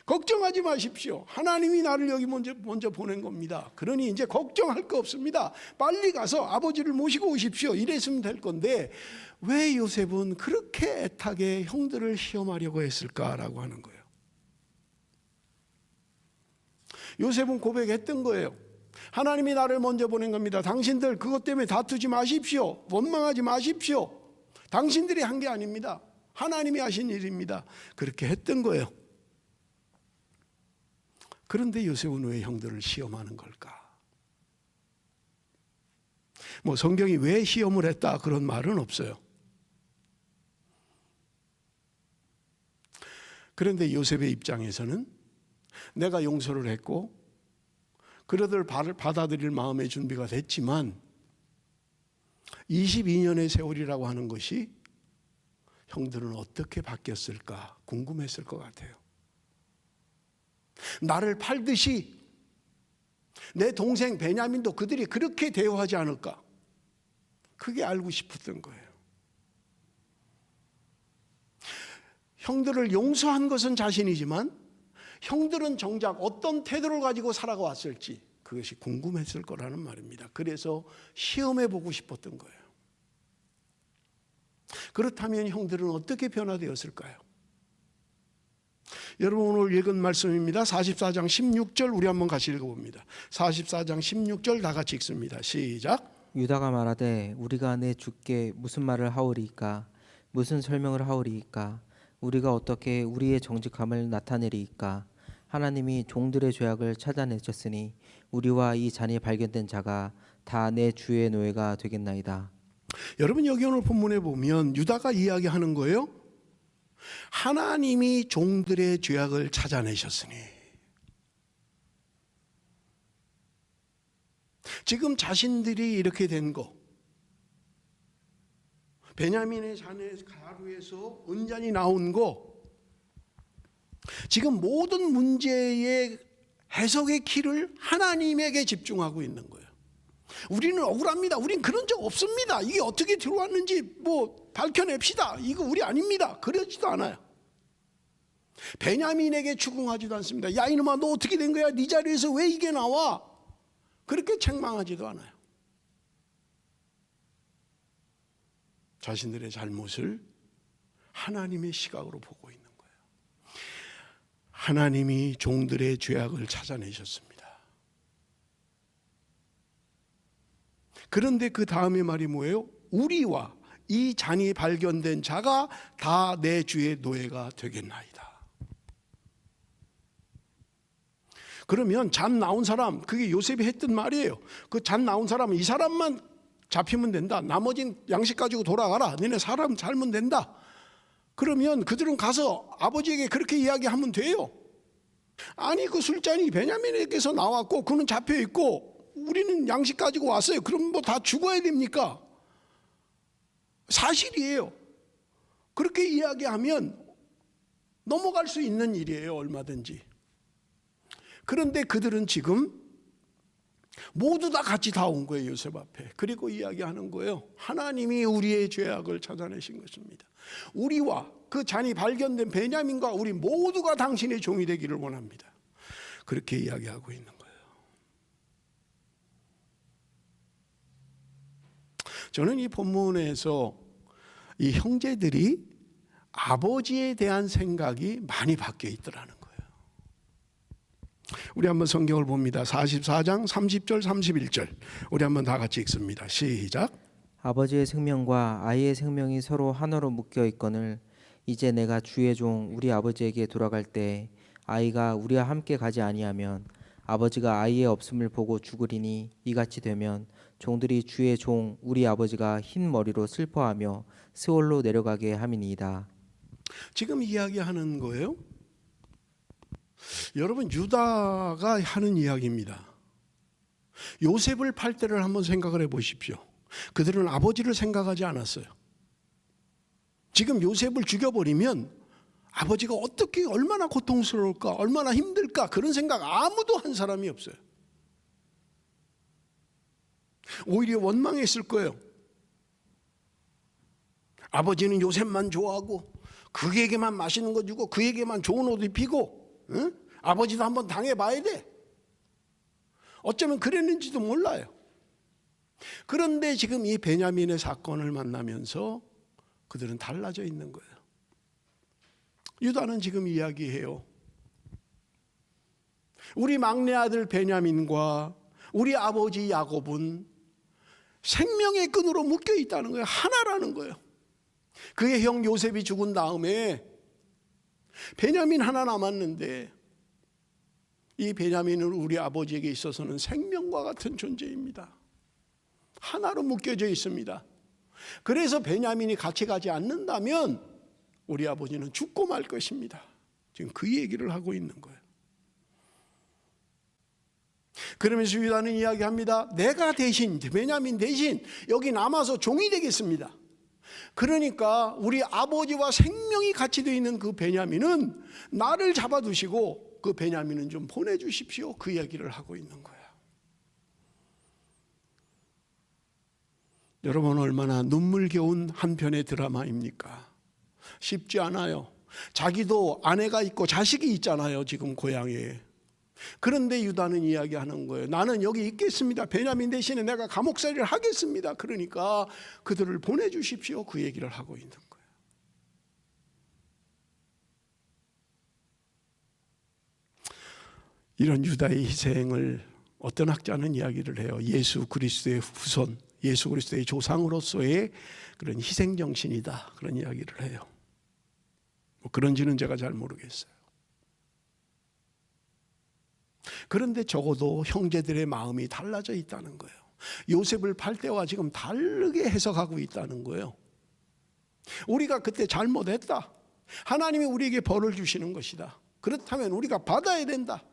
걱정하지 마십시오. 하나님이 나를 여기 먼저 보낸 겁니다. 그러니 이제 걱정할 거 없습니다. 빨리 가서 아버지를 모시고 오십시오. 이랬으면 될 건데 왜 요셉은 그렇게 애타게 형들을 시험하려고 했을까라고 하는 거예요. 요셉은 고백했던 거예요. 하나님이 나를 먼저 보낸 겁니다. 당신들 그것 때문에 다투지 마십시오. 원망하지 마십시오. 당신들이 한 게 아닙니다. 하나님이 하신 일입니다. 그렇게 했던 거예요. 그런데 요셉은 왜 형들을 시험하는 걸까? 뭐 성경이 왜 시험을 했다 그런 말은 없어요. 그런데 요셉의 입장에서는 내가 용서를 했고 그들을 받아들일 마음의 준비가 됐지만 22년의 세월이라고 하는 것이 형들은 어떻게 바뀌었을까 궁금했을 것 같아요. 나를 팔듯이 내 동생 베냐민도 그들이 그렇게 대우하지 않을까? 그게 알고 싶었던 거예요. 형들을 용서한 것은 자신이지만 형들은 정작 어떤 태도를 가지고 살아왔을지 그것이 궁금했을 거라는 말입니다. 그래서 시험해 보고 싶었던 거예요. 그렇다면 형들은 어떻게 변화되었을까요? 여러분, 오늘 읽은 말씀입니다. 44장 16절 우리 한번 같이 읽어봅니다. 44장 16절 다 같이 읽습니다. 시작. 유다가 말하되 우리가 내 주께 무슨 말을 하오리이까? 무슨 설명을 하오리이까? 우리가 어떻게 우리의 정직함을 나타내리이까? 하나님이 종들의 죄악을 찾아내셨으니 우리와 이 잔이 발견된 자가 다 내 주의 노예가 되겠나이다. 여러분, 여기 오늘 본문에 보면 유다가 이야기하는 거예요. 하나님이 종들의 죄악을 찾아내셨으니 지금 자신들이 이렇게 된 거, 베냐민의 자루에서 은잔이 나온 거, 지금 모든 문제의 해석의 키를 하나님에게 집중하고 있는 거예요. 우리는 억울합니다. 우린 그런 적 없습니다. 이게 어떻게 들어왔는지 밝혀냅시다. 이거 우리 아닙니다. 그러지도 않아요. 베냐민에게 추궁하지도 않습니다. 야 이놈아, 너 어떻게 된 거야? 네 자리에서 왜 이게 나와? 그렇게 책망하지도 않아요. 자신들의 잘못을 하나님의 시각으로 보고 있는 거예요. 하나님이 종들의 죄악을 찾아내셨습니다. 그런데 그 다음의 말이 뭐예요? 우리와 이 잔이 발견된 자가 다 내 주의 노예가 되겠나이다. 그러면 잔 나온 사람, 그게 요셉이 했던 말이에요. 그 잔 나온 사람은 이 사람만 잡히면 된다. 나머진 양식 가지고 돌아가라. 너네 사람 살면 된다. 그러면 그들은 가서 아버지에게 그렇게 이야기하면 돼요. 아니 그 술잔이 베냐민에게서 나왔고 그는 잡혀 있고 우리는 양식 가지고 왔어요. 그럼 뭐 다 죽어야 됩니까? 사실이에요. 그렇게 이야기하면 넘어갈 수 있는 일이에요. 얼마든지. 그런데 그들은 지금 모두 다 같이 다 온 거예요. 요셉 앞에. 그리고 이야기하는 거예요. 하나님이 우리의 죄악을 찾아내신 것입니다. 우리와 그 잔이 발견된 베냐민과 우리 모두가 당신의 종이 되기를 원합니다. 그렇게 이야기하고 있는 거예요. 저는 이 본문에서 이 형제들이 아버지에 대한 생각이 많이 바뀌어 있더라는 거예요. 우리 한번 성경을 봅니다. 44장 30절 31절 우리 한번 다 같이 읽습니다. 시작. 아버지의 생명과 아이의 생명이 서로 하나로 묶여 있거늘 이제 내가 주의 종 우리 아버지에게 돌아갈 때 아이가 우리와 함께 가지 아니하면 아버지가 아이의 없음을 보고 죽으리니 이같이 되면 종들이 주의 종 우리 아버지가 흰 머리로 슬퍼하며 스올로 내려가게 함이니이다. 지금 이야기하는 거예요. 여러분 유다가 하는 이야기입니다. 요셉을 팔 때를 한번 생각을 해보십시오. 그들은 아버지를 생각하지 않았어요. 지금 요셉을 죽여버리면 아버지가 어떻게 얼마나 고통스러울까 얼마나 힘들까 그런 생각 아무도 한 사람이 없어요. 오히려 원망했을 거예요. 아버지는 요셉만 좋아하고 그에게만 맛있는 거 주고 그에게만 좋은 옷 입히고 응? 아버지도 한번 당해봐야 돼. 어쩌면 그랬는지도 몰라요. 그런데 지금 이 베냐민의 사건을 만나면서 그들은 달라져 있는 거예요. 유다는 지금 이야기해요. 우리 막내 아들 베냐민과 우리 아버지 야곱은 생명의 끈으로 묶여 있다는 거예요. 하나라는 거예요. 그의 형 요셉이 죽은 다음에 베냐민 하나 남았는데 이 베냐민은 우리 아버지에게 있어서는 생명과 같은 존재입니다. 하나로 묶여져 있습니다. 그래서 베냐민이 같이 가지 않는다면 우리 아버지는 죽고 말 것입니다. 지금 그 얘기를 하고 있는 거예요. 그러면서 유다는 이야기합니다. 내가 대신 베냐민 대신 여기 남아서 종이 되겠습니다. 그러니까 우리 아버지와 생명이 같이 되어 있는 그 베냐민은 나를 잡아두시고 그 베냐민은 좀 보내주십시오. 그 이야기를 하고 있는 거예요. 여러분 얼마나 눈물겨운 한편의 드라마입니까? 쉽지 않아요. 자기도 아내가 있고 자식이 있잖아요. 지금 고향에. 그런데 유다는 이야기하는 거예요. 나는 여기 있겠습니다. 베냐민 대신에 내가 감옥살이를 하겠습니다. 그러니까 그들을 보내주십시오. 그 얘기를 하고 있는 거예요. 이런 유다의 희생을 어떤 학자는 이야기를 해요. 예수 그리스도의 후손, 예수 그리스도의 조상으로서의 그런 희생 정신이다. 그런 이야기를 해요. 뭐 그런지는 제가 잘 모르겠어요. 그런데 적어도 형제들의 마음이 달라져 있다는 거예요. 요셉을 팔 때와 지금 다르게 해석하고 있다는 거예요. 우리가 그때 잘못했다. 하나님이 우리에게 벌을 주시는 것이다. 그렇다면 우리가 받아야 된다.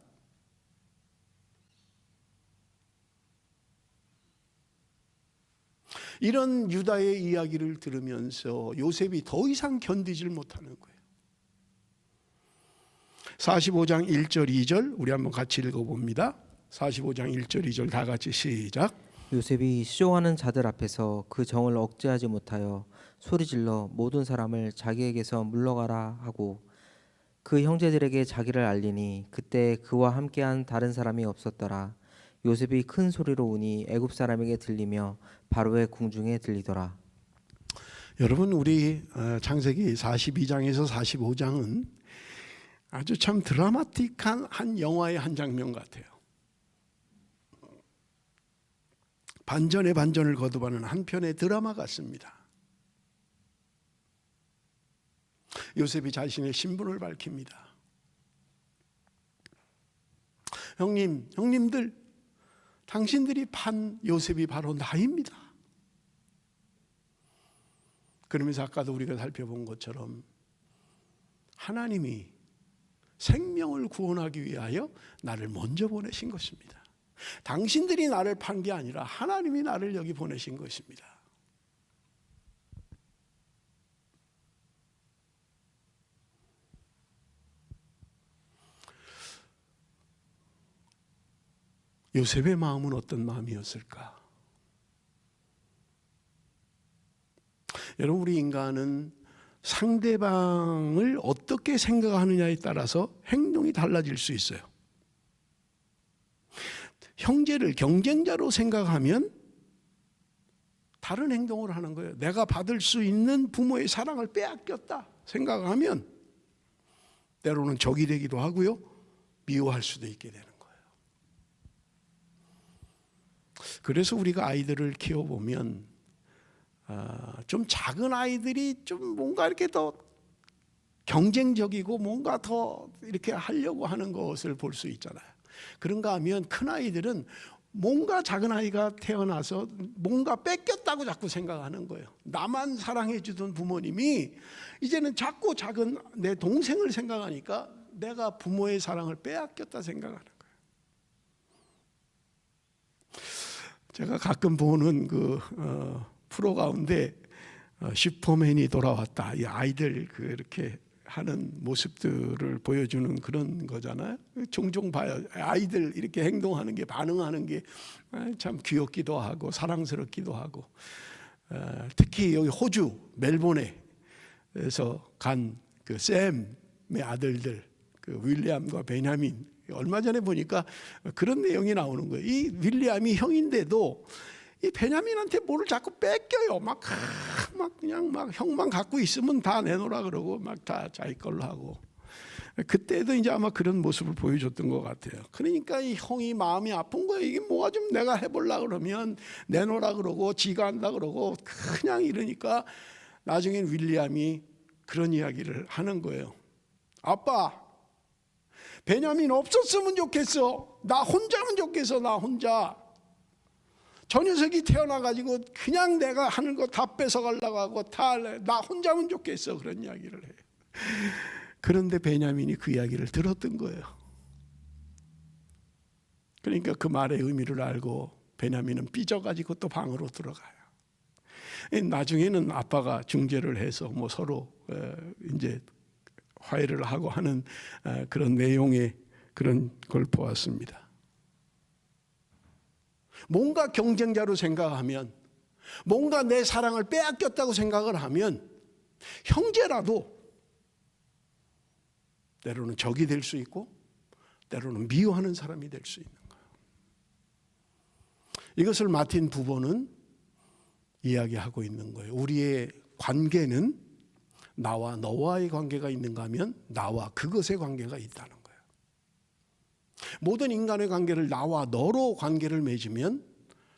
이런 유다의 이야기를 들으면서 요셉이 더 이상 견디질 못하는 거예요. 45장 1절 2절 우리 한번 같이 읽어봅니다. 45장 1절 2절 다 같이 시작. 요셉이 수종하는 자들 앞에서 그 정을 억제하지 못하여 소리질러 모든 사람을 자기에게서 물러가라 하고 그 형제들에게 자기를 알리니 그때 그와 함께한 다른 사람이 없었더라. 요셉이 큰 소리로 우니 애굽 사람에게 들리며 바로의 궁중에 들리더라. 여러분 우리 창세기 42장에서 45장은 아주 참 드라마틱한 한 영화의 한 장면 같아요. 반전의 반전을 거듭하는 한 편의 드라마 같습니다. 요셉이 자신의 신분을 밝힙니다. 형님들, 당신들이 판 요셉이 바로 나입니다. 그러면서 아까도 우리가 살펴본 것처럼 하나님이 생명을 구원하기 위하여 나를 먼저 보내신 것입니다. 당신들이 나를 판 게 아니라 하나님이 나를 여기 보내신 것입니다. 요셉의 마음은 어떤 마음이었을까? 여러분 우리 인간은 상대방을 어떻게 생각하느냐에 따라서 행동이 달라질 수 있어요. 형제를 경쟁자로 생각하면 다른 행동을 하는 거예요. 내가 받을 수 있는 부모의 사랑을 빼앗겼다 생각하면 때로는 적이 되기도 하고요. 미워할 수도 있게 되는 거예요. 그래서 우리가 아이들을 키워보면 좀 작은 아이들이 좀 뭔가 이렇게 더 경쟁적이고 뭔가 더 이렇게 하려고 하는 것을 볼 수 있잖아요. 그런가 하면 큰 아이들은 뭔가 작은 아이가 태어나서 뭔가 뺏겼다고 자꾸 생각하는 거예요. 나만 사랑해 주던 부모님이 이제는 자꾸 작은 내 동생을 생각하니까 내가 부모의 사랑을 빼앗겼다 생각하는 거예요. 제가 가끔 보는 그 프로 가운데 슈퍼맨이 돌아왔다. 이 아이들 그렇게 하는 모습들을 보여주는 그런 거잖아요. 종종 봐요. 아이들 이렇게 행동하는 게 반응하는 게 참 귀엽기도 하고 사랑스럽기도 하고 특히 여기 호주 멜본에서 간 그 샘의 아들들 그 윌리엄과 베냐민 얼마 전에 보니까 그런 내용이 나오는 거예요. 이 윌리엄이 형인데도 이 베냐민한테 뭐를 자꾸 뺏겨요. 막 그냥 막 형만 갖고 있으면 다 내놓으라 그러고 막 다 자기 걸로 하고. 그때도 이제 아마 그런 모습을 보여줬던 것 같아요. 그러니까 이 형이 마음이 아픈 거예요. 이게 뭐가 좀 내가 해보려 그러면 내놓으라 그러고 지가 한다 그러고 그냥 이러니까 나중엔 윌리엄이 그런 이야기를 하는 거예요. 아빠, 베냐민 없었으면 좋겠어. 나 혼자면 좋겠어. 나 혼자. 저 녀석이 태어나가지고 그냥 내가 하는 거 다 뺏어가려고 하고 다 나 혼자면 좋겠어. 그런 이야기를 해요. 그런데 베냐민이 그 이야기를 들었던 거예요. 그러니까 그 말의 의미를 알고 베냐민은 삐져가지고 또 방으로 들어가요. 나중에는 아빠가 중재를 해서 뭐 서로 이제 화해를 하고 하는 그런 내용의 그런 걸 보았습니다. 뭔가 경쟁자로 생각하면 뭔가 내 사랑을 빼앗겼다고 생각을 하면 형제라도 때로는 적이 될 수 있고 때로는 미워하는 사람이 될 수 있는 거예요. 이것을 마틴 부보는 이야기하고 있는 거예요. 우리의 관계는 나와 너와의 관계가 있는가 하면 나와 그것의 관계가 있다는 거예요. 모든 인간의 관계를 나와 너로 관계를 맺으면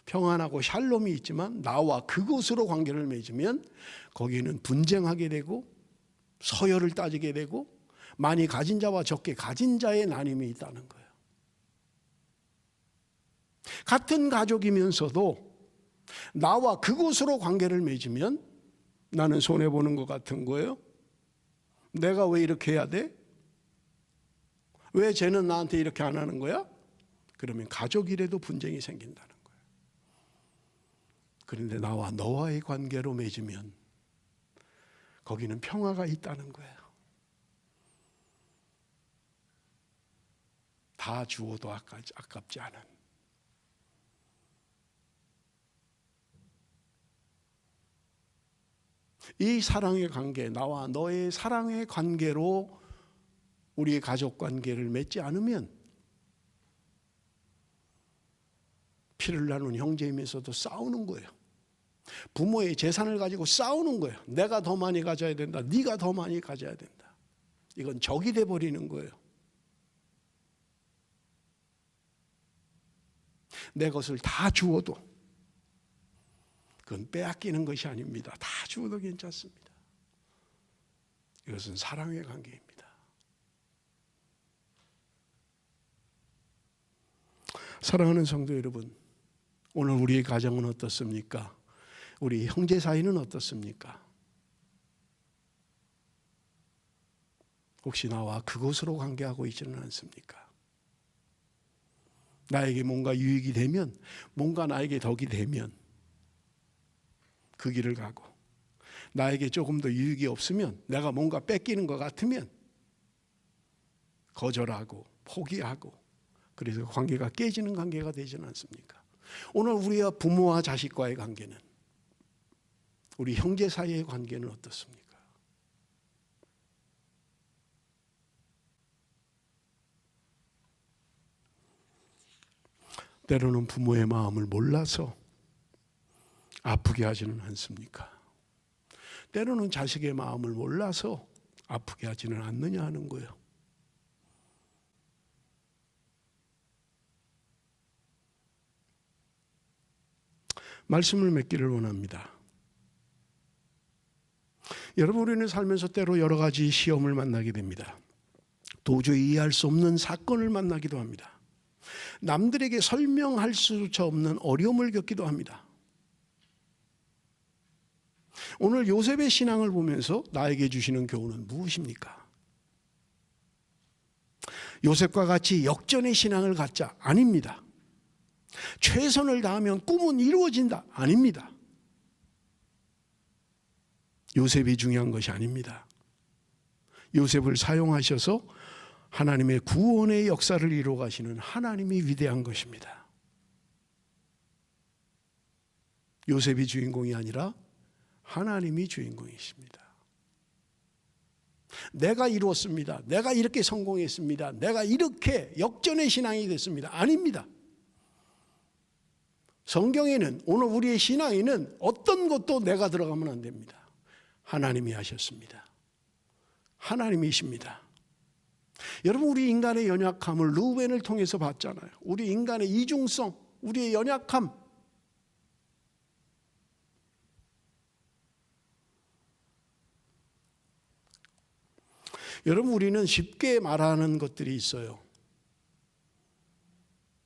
평안하고 샬롬이 있지만 나와 그것으로 관계를 맺으면 거기는 분쟁하게 되고 서열을 따지게 되고 많이 가진 자와 적게 가진 자의 나눔이 있다는 거예요. 같은 가족이면서도 나와 그곳으로 관계를 맺으면 나는 손해보는 것 같은 거예요. 내가 왜 이렇게 해야 돼? 왜 쟤는 나한테 이렇게 안 하는 거야? 그러면 가족이라도 분쟁이 생긴다는 거예요. 그런데 나와 너와의 관계로 맺으면 거기는 평화가 있다는 거예요. 다 주어도 아깝지 않은 이 사랑의 관계, 나와 너의 사랑의 관계로 우리의 가족 관계를 맺지 않으면 피를 나눈 형제이면서도 싸우는 거예요. 부모의 재산을 가지고 싸우는 거예요. 내가 더 많이 가져야 된다. 네가 더 많이 가져야 된다. 이건 적이 돼버리는 거예요. 내 것을 다 주어도 그건 빼앗기는 것이 아닙니다. 다 주어도 괜찮습니다. 이것은 사랑의 관계입니다. 사랑하는 성도 여러분, 오늘 우리의 가정은 어떻습니까? 우리 형제 사이는 어떻습니까? 혹시 나와 그곳으로 관계하고 있지는 않습니까? 나에게 뭔가 유익이 되면, 뭔가 나에게 덕이 되면 그 길을 가고, 나에게 조금 더 유익이 없으면, 내가 뭔가 뺏기는 것 같으면 거절하고 포기하고, 그래서 관계가 깨지는 관계가 되지는 않습니까? 오늘 우리와 부모와 자식과의 관계는, 우리 형제 사이의 관계는 어떻습니까? 때로는 부모의 마음을 몰라서 아프게 하지는 않습니까? 때로는 자식의 마음을 몰라서 아프게 하지는 않느냐 하는 거예요. 말씀을 맺기를 원합니다. 여러분, 우리는 살면서 때로 여러 가지 시험을 만나게 됩니다. 도저히 이해할 수 없는 사건을 만나기도 합니다. 남들에게 설명할 수조차 없는 어려움을 겪기도 합니다. 오늘 요셉의 신앙을 보면서 나에게 주시는 교훈은 무엇입니까? 요셉과 같이 역전의 신앙을 갖자? 아닙니다. 최선을 다하면 꿈은 이루어진다? 아닙니다. 요셉이 중요한 것이 아닙니다. 요셉을 사용하셔서 하나님의 구원의 역사를 이루어 가시는 하나님이 위대한 것입니다. 요셉이 주인공이 아니라 하나님이 주인공이십니다. 내가 이루었습니다. 내가 이렇게 성공했습니다. 내가 이렇게 역전의 신앙이 됐습니다. 아닙니다. 성경에는, 오늘 우리의 신앙에는 어떤 것도 내가 들어가면 안 됩니다. 하나님이 하셨습니다. 하나님이십니다. 여러분, 우리 인간의 연약함을 르우벤을 통해서 봤잖아요. 우리 인간의 이중성, 우리의 연약함. 여러분, 우리는 쉽게 말하는 것들이 있어요.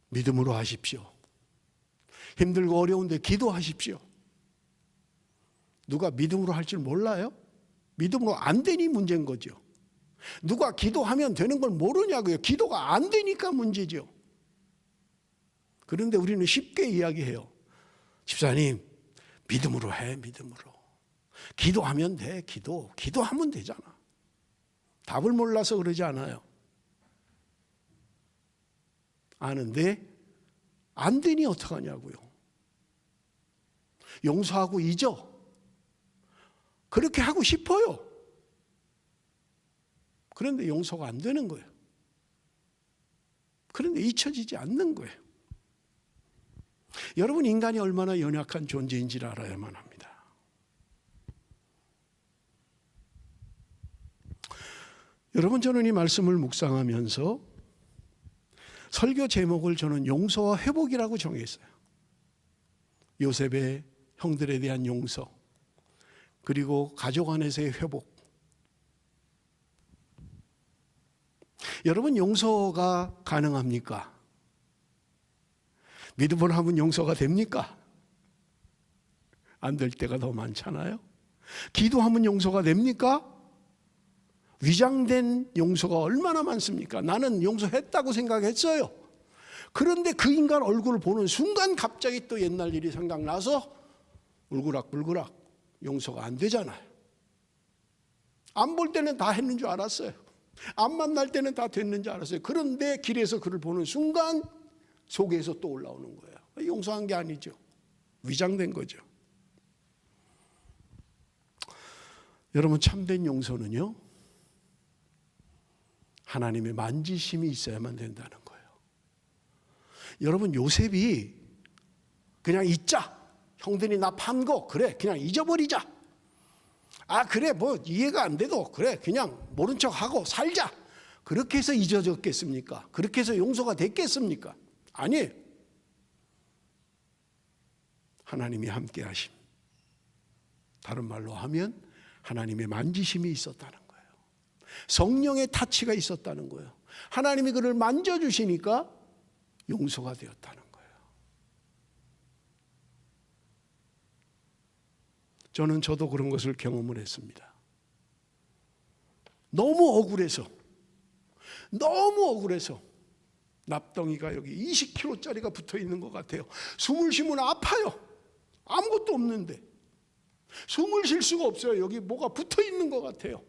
믿음으로 하십시오. 힘들고 어려운데 기도하십시오. 누가 믿음으로 할 줄 몰라요? 믿음으로 안 되니 문제인 거죠. 누가 기도하면 되는 걸 모르냐고요. 기도가 안 되니까 문제죠. 그런데 우리는 쉽게 이야기해요. 집사님, 믿음으로 해, 믿음으로. 기도하면 돼, 기도하면 되잖아. 답을 몰라서 그러지 않아요. 아는데 안 되니 어떡하냐고요. 용서하고 잊어. 그렇게 하고 싶어요. 그런데 용서가 안 되는 거예요. 그런데 잊혀지지 않는 거예요. 여러분, 인간이 얼마나 연약한 존재인지를 알아야만 합니다. 여러분, 저는 이 말씀을 묵상하면서 설교 제목을 저는 용서와 회복이라고 정했어요. 요셉의 형들에 대한 용서, 그리고 가족 안에서의 회복. 여러분, 용서가 가능합니까? 믿음으로 하면 용서가 됩니까? 안 될 때가 더 많잖아요. 기도하면 용서가 됩니까? 위장된 용서가 얼마나 많습니까? 나는 용서했다고 생각했어요. 그런데 그 인간 얼굴을 보는 순간 갑자기 또 옛날 일이 생각나서 울그락불그락 용서가 안 되잖아요. 안 볼 때는 다 했는 줄 알았어요. 안 만날 때는 다 됐는 줄 알았어요. 그런데 길에서 그를 보는 순간 속에서 또 올라오는 거예요. 용서한 게 아니죠. 위장된 거죠. 여러분, 참된 용서는요, 하나님의 만지심이 있어야만 된다는 거예요. 여러분, 요셉이 그냥 잊자. 형들이 나 판 거 그래 그냥 잊어버리자. 아 그래 뭐 이해가 안 돼도 그래 그냥 모른 척하고 살자. 그렇게 해서 잊어졌겠습니까? 그렇게 해서 용서가 됐겠습니까? 아니에요. 하나님이 함께 하심. 다른 말로 하면 하나님의 만지심이 있었다는 거예요. 성령의 타치가 있었다는 거예요. 하나님이 그를 만져주시니까 용서가 되었다는 거예요. 저도 그런 것을 경험을 했습니다. 너무 억울해서 납덩이가 여기 20kg짜리가 붙어 있는 것 같아요. 숨을 쉬면 아파요. 아무것도 없는데 숨을 쉴 수가 없어요. 여기 뭐가 붙어 있는 것 같아요.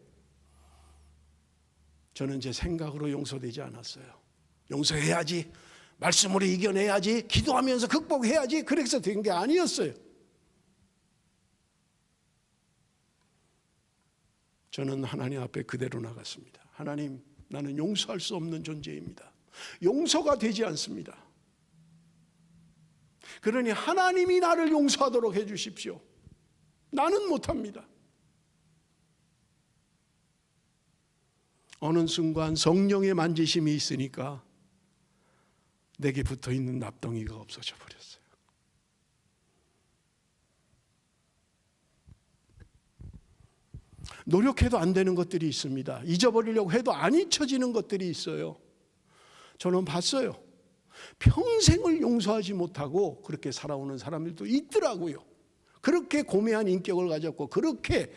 저는 제 생각으로 용서되지 않았어요. 용서해야지, 말씀으로 이겨내야지, 기도하면서 극복해야지, 그래서 된 게 아니었어요. 저는 하나님 앞에 그대로 나갔습니다. 하나님, 나는 용서할 수 없는 존재입니다. 용서가 되지 않습니다. 그러니 하나님이 나를 용서하도록 해주십시오. 나는 못합니다. 어느 순간 성령의 만지심이 있으니까 내게 붙어있는 납덩이가 없어져 버렸어요. 노력해도 안 되는 것들이 있습니다. 잊어버리려고 해도 안 잊혀지는 것들이 있어요. 저는 봤어요. 평생을 용서하지 못하고 그렇게 살아오는 사람들도 있더라고요. 그렇게 고매한 인격을 가졌고 그렇게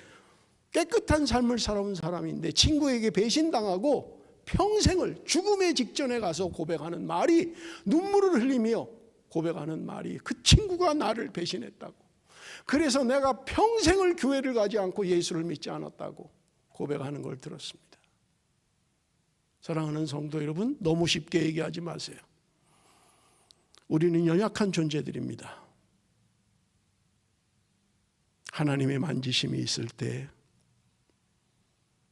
깨끗한 삶을 살아온 사람인데 친구에게 배신당하고 평생을 죽음의 직전에 가서 고백하는 말이, 눈물을 흘리며 고백하는 말이, 그 친구가 나를 배신했다고, 그래서 내가 평생을 교회를 가지 않고 예수를 믿지 않았다고 고백하는 걸 들었습니다. 사랑하는 성도 여러분, 너무 쉽게 얘기하지 마세요. 우리는 연약한 존재들입니다. 하나님의 만지심이 있을 때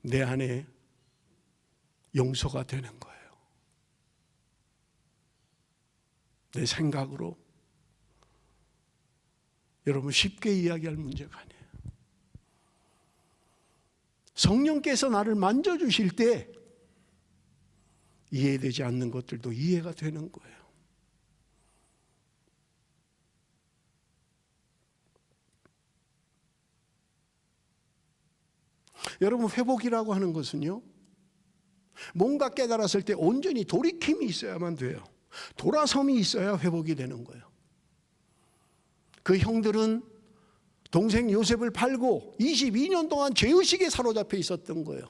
내 안에 용서가 되는 거예요. 내 생각으로 여러분 쉽게 이야기할 문제가 아니에요. 성령께서 나를 만져주실 때 이해되지 않는 것들도 이해가 되는 거예요. 여러분, 회복이라고 하는 것은요, 뭔가 깨달았을 때 온전히 돌이킴이 있어야만 돼요. 돌아섬이 있어야 회복이 되는 거예요. 그 형들은 동생 요셉을 팔고 22년 동안 죄의식에 사로잡혀 있었던 거예요.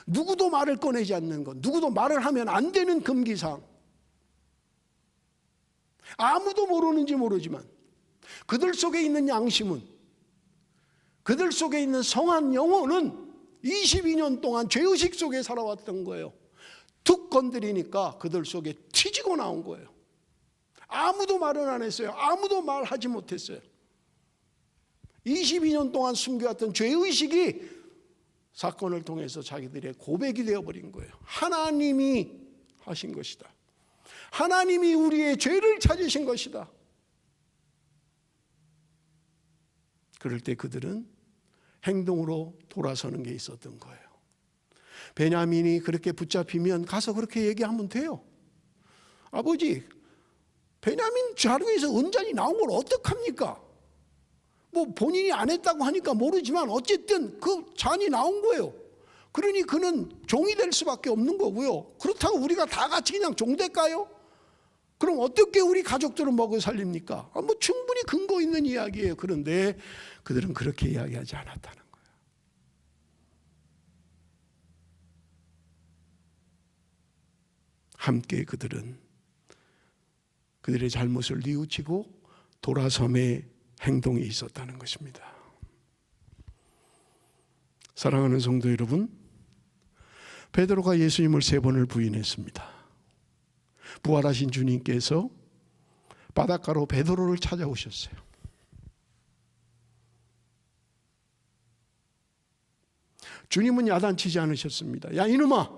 누구도 말을 꺼내지 않는 것, 누구도 말을 하면 안 되는 금기사항, 아무도 모르는지 모르지만 그들 속에 있는 양심은, 그들 속에 있는 성한 영혼은 22년 동안 죄의식 속에 살아왔던 거예요. 툭 건드리니까 그들 속에 튀지고 나온 거예요. 아무도 말은 안 했어요. 아무도 말하지 못했어요. 22년 동안 숨겨왔던 죄의식이 사건을 통해서 자기들의 고백이 되어버린 거예요. 하나님이 하신 것이다. 하나님이 우리의 죄를 찾으신 것이다. 그럴 때 그들은 행동으로 돌아서는 게 있었던 거예요. 베냐민이 그렇게 붙잡히면 가서 그렇게 얘기하면 돼요. 아버지, 베냐민 자루에서 은잔이 나온 걸 어떡합니까? 뭐 본인이 안 했다고 하니까 모르지만 어쨌든 그 잔이 나온 거예요. 그러니 그는 종이 될 수밖에 없는 거고요. 그렇다고 우리가 다 같이 그냥 종 될까요? 그럼 어떻게 우리 가족들은 먹여 살립니까? 뭐 충분히 근거 있는 이야기예요. 그런데 그들은 그렇게 이야기하지 않았다는 거예요. 함께 그들은 그들의 잘못을 뉘우치고 돌아섬의 행동이 있었다는 것입니다. 사랑하는 성도 여러분, 베드로가 예수님을 3번을 부인했습니다. 부활하신 주님께서 바닷가로 베드로를 찾아오셨어요. 주님은 야단치지 않으셨습니다. 야 이놈아,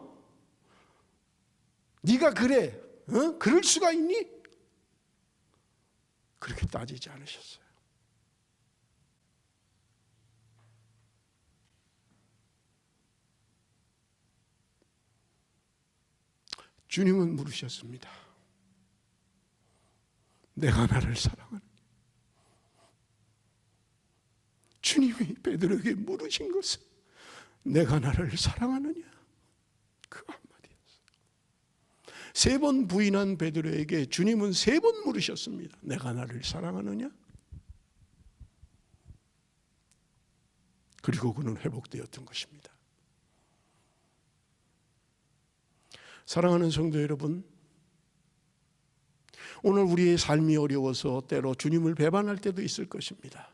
네가 그래? 그럴 수가 있니? 그렇게 따지지 않으셨어요. 주님은 물으셨습니다. 내가 나를 사랑하느냐? 주님이 베드로에게 물으신 것은 내가 나를 사랑하느냐? 그 한마디였어요. 3번 부인한 베드로에게 주님은 3번 물으셨습니다. 내가 나를 사랑하느냐? 그리고 그는 회복되었던 것입니다. 사랑하는 성도 여러분, 오늘 우리의 삶이 어려워서 때로 주님을 배반할 때도 있을 것입니다.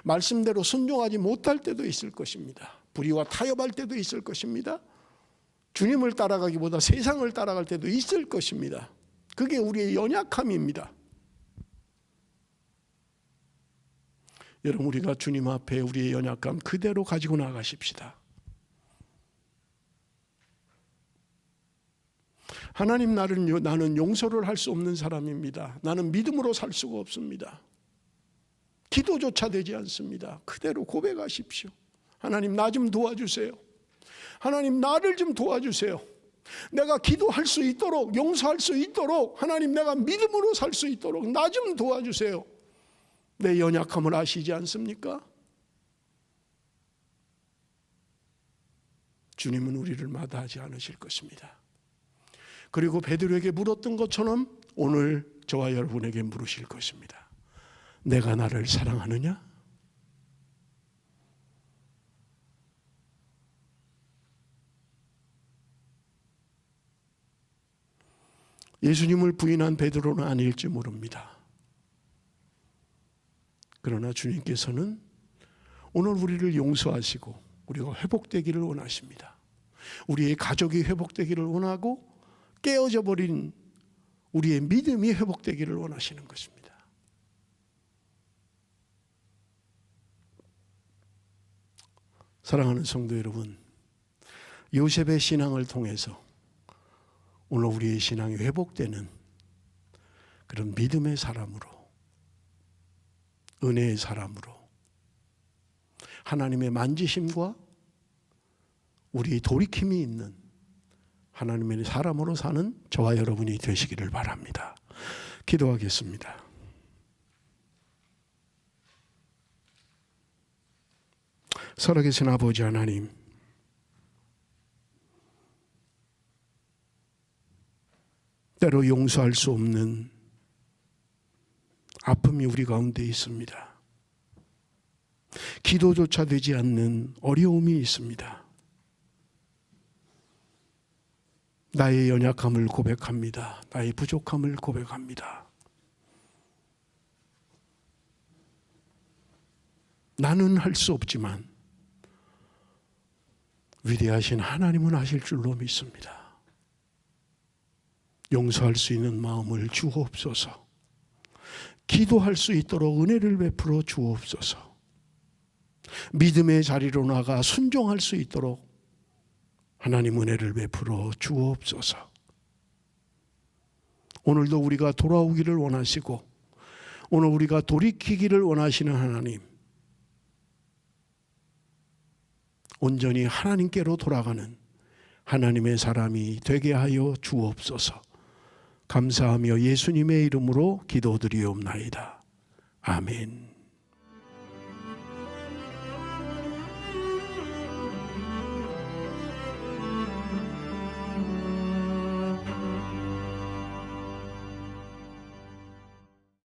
말씀대로 순종하지 못할 때도 있을 것입니다. 불의와 타협할 때도 있을 것입니다. 주님을 따라가기보다 세상을 따라갈 때도 있을 것입니다. 그게 우리의 연약함입니다. 여러분, 우리가 주님 앞에 우리의 연약함 그대로 가지고 나가십시다. 하나님, 나는 용서를 할 수 없는 사람입니다. 나는 믿음으로 살 수가 없습니다. 기도조차 되지 않습니다. 그대로 고백하십시오. 하나님, 나 좀 도와주세요. 하나님, 나를 좀 도와주세요. 내가 기도할 수 있도록, 용서할 수 있도록, 하나님, 내가 믿음으로 살 수 있도록 나 좀 도와주세요. 내 연약함을 아시지 않습니까? 주님은 우리를 마다하지 않으실 것입니다. 그리고 베드로에게 물었던 것처럼 오늘 저와 여러분에게 물으실 것입니다. 내가 나를 사랑하느냐? 예수님을 부인한 베드로는 아닐지 모릅니다. 그러나 주님께서는 오늘 우리를 용서하시고 우리가 회복되기를 원하십니다. 우리의 가족이 회복되기를 원하고 깨어져 버린 우리의 믿음이 회복되기를 원하시는 것입니다. 사랑하는 성도 여러분, 요셉의 신앙을 통해서 오늘 우리의 신앙이 회복되는 그런 믿음의 사람으로, 은혜의 사람으로, 하나님의 만지심과 우리의 돌이킴이 있는 하나님의 사람으로 사는 저와 여러분이 되시기를 바랍니다. 기도하겠습니다. 살아계신 아버지 하나님, 때로 용서할 수 없는 아픔이 우리 가운데 있습니다. 기도조차 되지 않는 어려움이 있습니다. 나의 연약함을 고백합니다. 나의 부족함을 고백합니다. 나는 할 수 없지만 위대하신 하나님은 하실 줄로 믿습니다. 용서할 수 있는 마음을 주옵소서. 기도할 수 있도록 은혜를 베풀어 주옵소서. 믿음의 자리로 나가 순종할 수 있도록 하나님 은혜를 베풀어 주옵소서. 오늘도 우리가 돌아오기를 원하시고 오늘 우리가 돌이키기를 원하시는 하나님, 온전히 하나님께로 돌아가는 하나님의 사람이 되게 하여 주옵소서. 감사하며 예수님의 이름으로 기도드리옵나이다. 아멘.